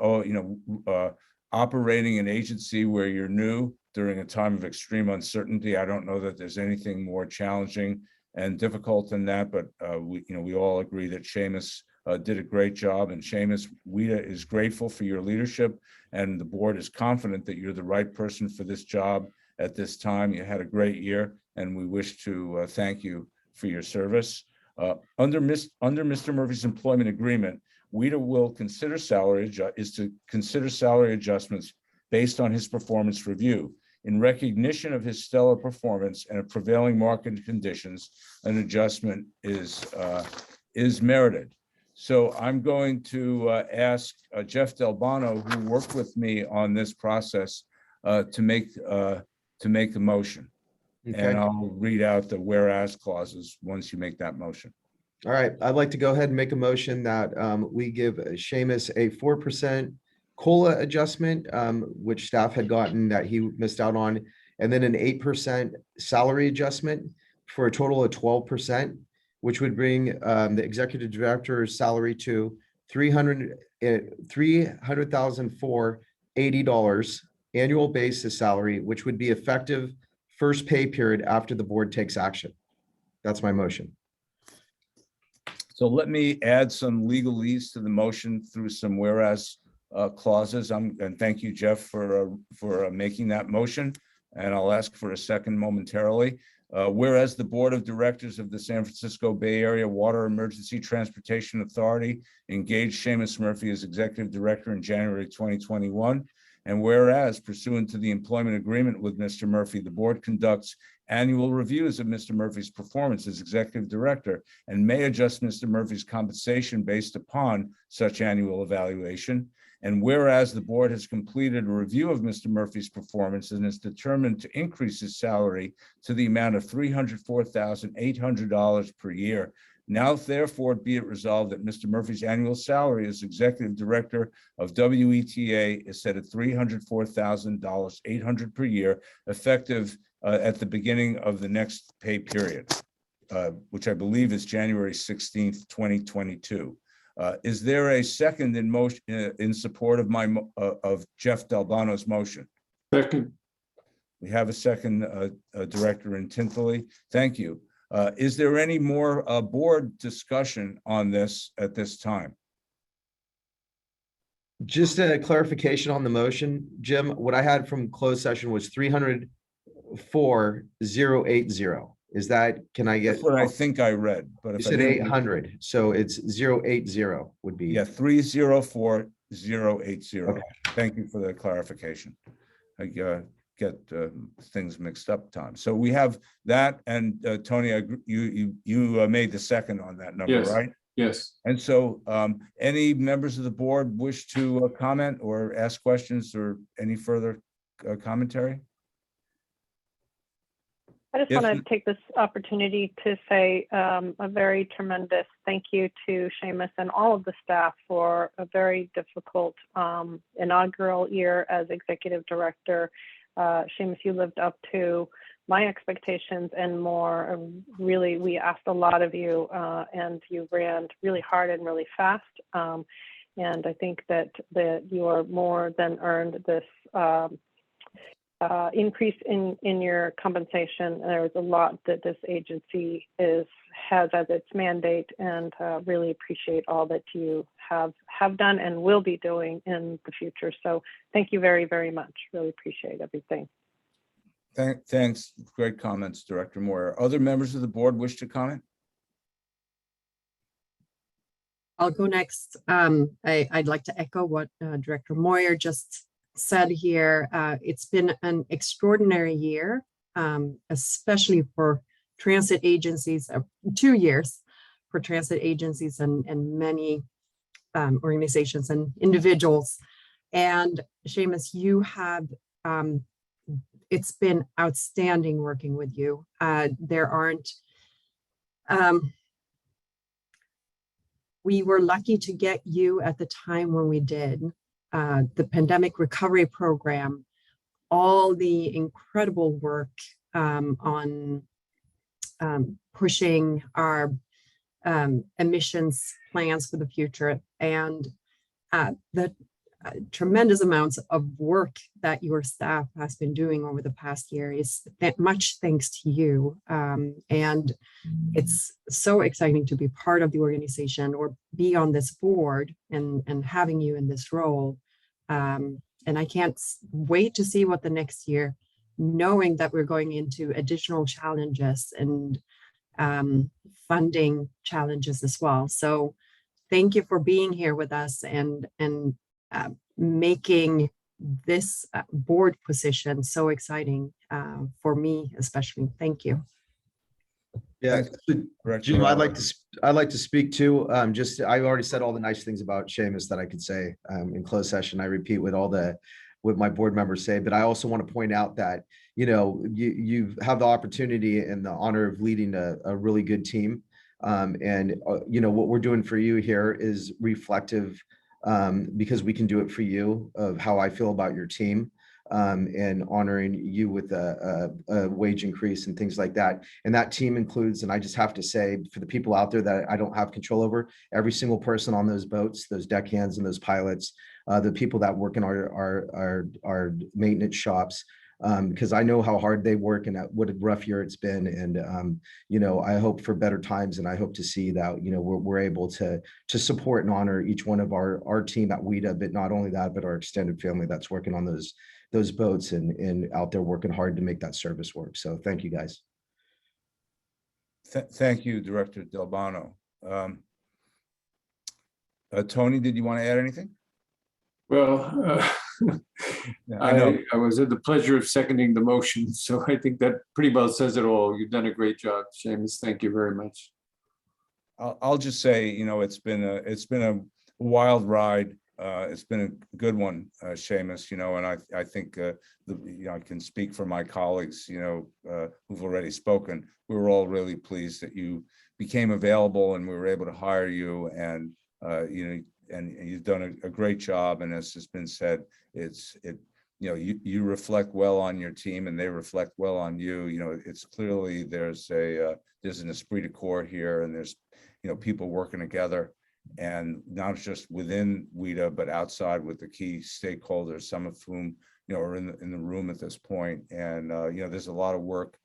operating an agency where you're new during a time of extreme uncertainty. I don't know that there's anything more challenging and difficult than that, but we all agree that Seamus did a great job, and Seamus, WETA is grateful for your leadership, and the board is confident that you're the right person for this job at this time. You had a great year, and we wish to thank you for your service. Under Mr. Murphy's employment agreement, WETA will consider salary adjustments based on his performance review. In recognition of his stellar performance and of prevailing market conditions, an adjustment is merited. So I'm going to ask Jeff Delbano, who worked with me on this process, to make the motion. Okay. And I'll read out the whereas clauses once you make that motion. All right, I'd like to go ahead and make a motion that we give Seamus a 4% COLA adjustment, which staff had gotten that he missed out on, and then an 8% salary adjustment for a total of 12%, which would bring the executive director's salary to $300,480 annual basis salary, which would be effective first pay period after the board takes action. That's my motion. So let me add some legalese to the motion through some whereas clauses. And thank you, Jeff, for making that motion. And I'll ask for a second momentarily. Whereas the Board of Directors of the San Francisco Bay Area Water Emergency Transportation Authority engaged Seamus Murphy as Executive Director in January 2021. And whereas pursuant to the employment agreement with Mr. Murphy, the board conducts annual reviews of Mr. Murphy's performance as Executive Director and may adjust Mr. Murphy's compensation based upon such annual evaluation. And whereas the board has completed a review of Mr. Murphy's performance and is determined to increase his salary to the amount of $304,800 per year. Now, therefore, be it resolved that Mr. Murphy's annual salary as Executive Director of WETA is set at $304,800 per year, effective at the beginning of the next pay period, which I believe is January 16th, 2022. Is there a second in motion in support of of Jeff Delbano's motion? Second. We have a second, Director in Tintley. Thank you. Is there any more board discussion on this at this time? Just a clarification on the motion, Jim. What I had from closed session was 304,080. Is that, can I get? That's what I think I read, but You if I said didn't- 800, so it's 080 would be. Yeah, 304,080. Okay. Thank you for the clarification. I get things mixed up times. So we have that, and Tony, you made the second on that number, Yes. right? Yes. And so any members of the board wish to comment or ask questions or any further commentary? I just Yes, want to take this opportunity to say a very tremendous thank you to Seamus and all of the staff for a very difficult inaugural year as Executive Director. Seamus, you lived up to my expectations and more. Really, we asked a lot of you and you ran really hard and really fast. And I think that you are more than earned this increase in your compensation. There's a lot that this agency has as its mandate, and really appreciate all that you have done and will be doing in the future. So thank you very, very much. Really appreciate everything. Thanks. Great comments, Director Moyer. Other members of the board wish to comment? I'll go next. I'd like to echo what Director Moyer just said here. It's been an extraordinary year, especially for transit agencies, 2 years for transit agencies and many organizations and individuals. And Seamus, you have, it's been outstanding working with you. We were lucky to get you at the time when we did. The pandemic recovery program, all the incredible work on pushing our emissions plans for the future, and the tremendous amounts of work that your staff has been doing over the past year is much thanks to you. And it's so exciting to be part of the organization or be on this board and having you in this role. And I can't wait to see what the next year, knowing that we're going into additional challenges and funding challenges as well. So thank you for being here with us and making this board position so exciting for me, especially. Thank you. Yeah, Thanks, so, Director Jim, Alba. I'd like to speak too. Just, I already said all the nice things about Seamus that I could say in closed session. I repeat what my board members say, but I also want to point out that, you have the opportunity and the honor of leading a really good team. What we're doing for you here is reflective because we can do it for you of how I feel about your team. And honoring you with a wage increase and things like that. And that team includes, and I just have to say, for the people out there that I don't have control over, every single person on those boats, those deckhands and those pilots, the people that work in our maintenance shops, because I know how hard they work and what a rough year it's been. And, I hope for better times, and I hope to see that, we're able to support and honor each one of our team at WETA, but not only that, but our extended family that's working on those boats and out there working hard to make that service work. So thank you, guys. Thank you, Director Delbano. Tony, did you want to add anything? Well, I know. I was at the pleasure of seconding the motion, so I think that pretty well says it all. You've done a great job, Seamus. Thank you very much. I'll just say, it's been a wild ride. It's been a good one, Seamus, and I think I can speak for my colleagues, who've already spoken. We were all really pleased that you became available and we were able to hire you, and and you've done a great job. And as has been said, you reflect well on your team and they reflect well on you. It's clearly there's an esprit de corps here, and there's people working together. And not just within WETA, but outside with the key stakeholders, some of whom are in the room at this point. And there's a lot of work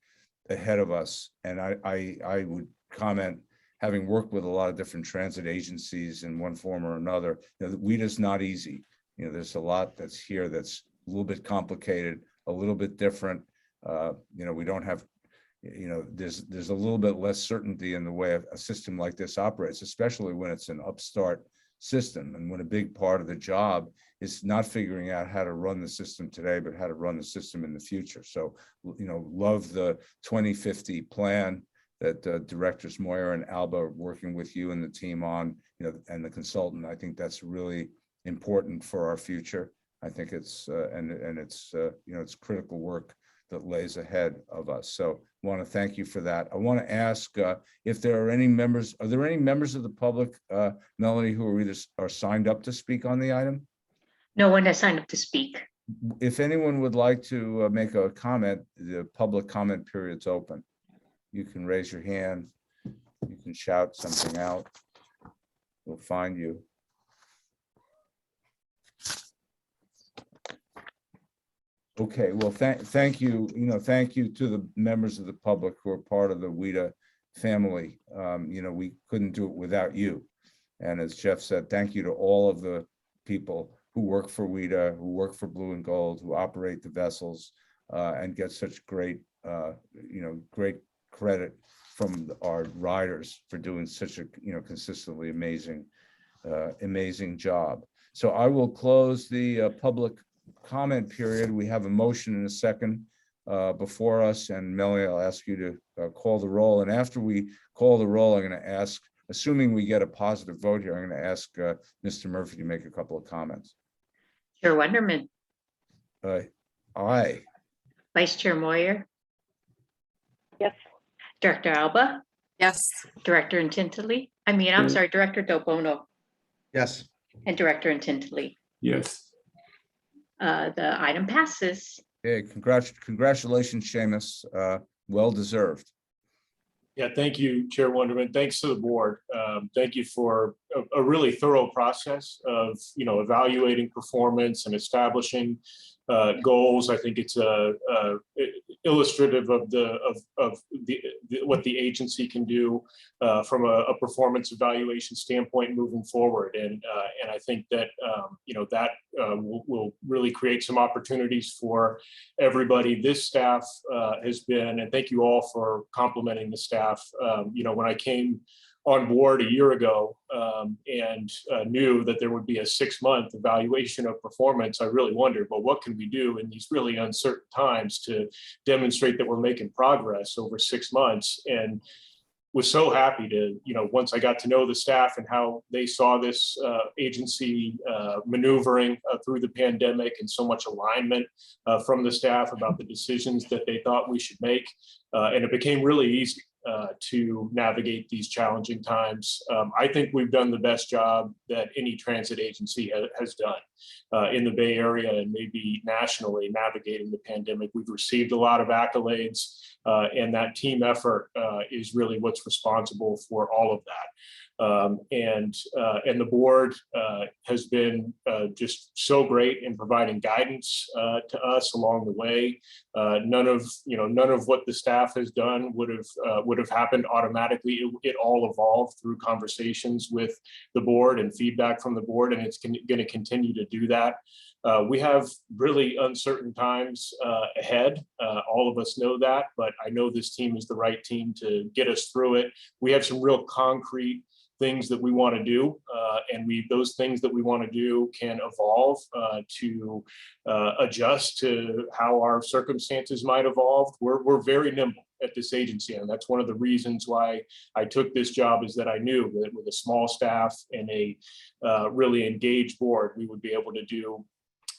ahead of us. And I would comment, having worked with a lot of different transit agencies in one form or another, WETA's not easy. There's a lot that's here that's a little bit complicated, a little bit different. We don't have. There's a little bit less certainty in the way a system like this operates, especially when it's an upstart system, and when a big part of the job is not figuring out how to run the system today, but how to run the system in the future. So, love the 2050 plan that Directors Moyer and Alba are working with you and the team on, and the consultant. I think that's really important for our future. I think it's it's critical work that lays ahead of us. So I want to thank you for that. I want to ask if there are any members. Are there any members of the public, Melanie, who are signed up to speak on the item? No one has signed up to speak. If anyone would like to make a comment, the public comment period's open. You can raise your hand. You can shout something out. We'll find you. Okay, well, thank you. Thank you to the members of the public who are part of the WETA family. We couldn't do it without you. And as Jeff said, thank you to all of the people who work for WETA, who work for Blue and Gold, who operate the vessels and get such great, great credit from our riders for doing such a, consistently amazing job. So I will close the public comment period. We have a motion and a second before us, and Melanie, I'll ask you to call the roll. And after we call the roll, I'm going to ask, assuming we get a positive vote here, I'm going to ask Mr. Murphy to make a couple of comments. Chair Wonderman. Aye. Vice Chair Moyer. Yes. Director Alba. Yes. Director Intintili. I'm sorry, Director Delbono. Yes. And Director Intintili. Yes. The item passes. Okay, congratulations, Seamus. Well deserved. Yeah, thank you, Chair Wonderman. Thanks to the board. Thank you for a really thorough process of evaluating performance and establishing goals. I think it's illustrative of what the agency can do from a performance evaluation standpoint moving forward. And I think that that will really create some opportunities for everybody. This staff has been, and thank you all for complimenting the staff. When I came on board a year ago and knew that there would be a 6-month evaluation of performance, I really wondered, well, what can we do in these really uncertain times to demonstrate that we're making progress over 6 months? And was so happy to, once I got to know the staff and how they saw this agency maneuvering through the pandemic, and so much alignment from the staff about the decisions that they thought we should make. And it became really easy to navigate these challenging times. I think we've done the best job that any transit agency has done in the Bay Area and maybe nationally navigating the pandemic. We've received a lot of accolades, and that team effort is really what's responsible for all of that. And the board has been just so great in providing guidance to us along the way. None of what the staff has done would have happened automatically. It all evolved through conversations with the board and feedback from the board, and it's going to continue to do that. We have really uncertain times ahead. All of us know that, but I know this team is the right team to get us through it. We have some real concrete things that we want to do, and those things that we want to do can evolve to adjust to how our circumstances might evolve. We're very nimble at this agency, and that's one of the reasons why I took this job, is that I knew that with a small staff and a really engaged board, we would be able to do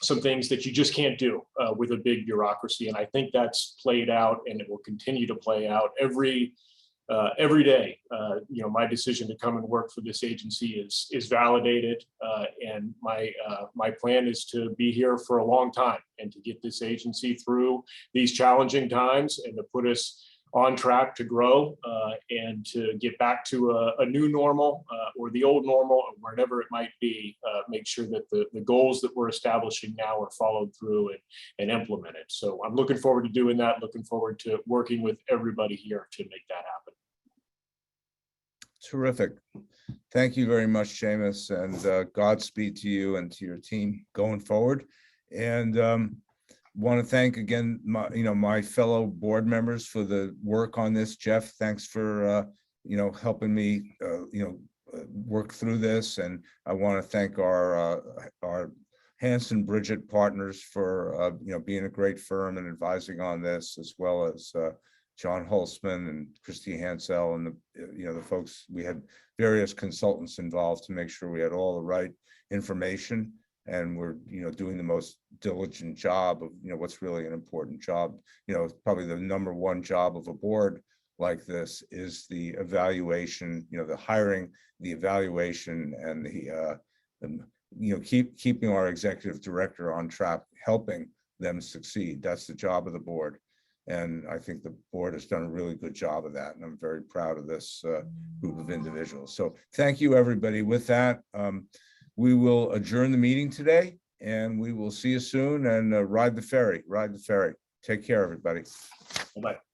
some things that you just can't do with a big bureaucracy. And I think that's played out, and it will continue to play out every day. My decision to come and work for this agency is validated, and my plan is to be here for a long time and to get this agency through these challenging times and to put us on track to grow and to get back to a new normal or the old normal, or whatever it might be. Make sure that the goals that we're establishing now are followed through and implemented. So I'm looking forward to doing that, looking forward to working with everybody here to make that happen. Terrific. Thank you very much, Seamus, and Godspeed to you and to your team going forward. And want to thank again my fellow board members for the work on this. Jeff, thanks for helping me work through this, and I want to thank our Hanson Bridget partners for being a great firm and advising on this, as well as John Holtzman and Christy Hansel and the folks. We had various consultants involved to make sure we had all the right information, and we're doing the most diligent job of what's really an important job. Probably the number one job of a board like this is the evaluation, the hiring, the evaluation, and the keeping our executive director on track, helping them succeed. That's the job of the board. And I think the board has done a really good job of that. And I'm very proud of this group of individuals. So thank you, everybody. With that, we will adjourn the meeting today, and we will see you soon, and ride the ferry. Take care, everybody. Bye-bye.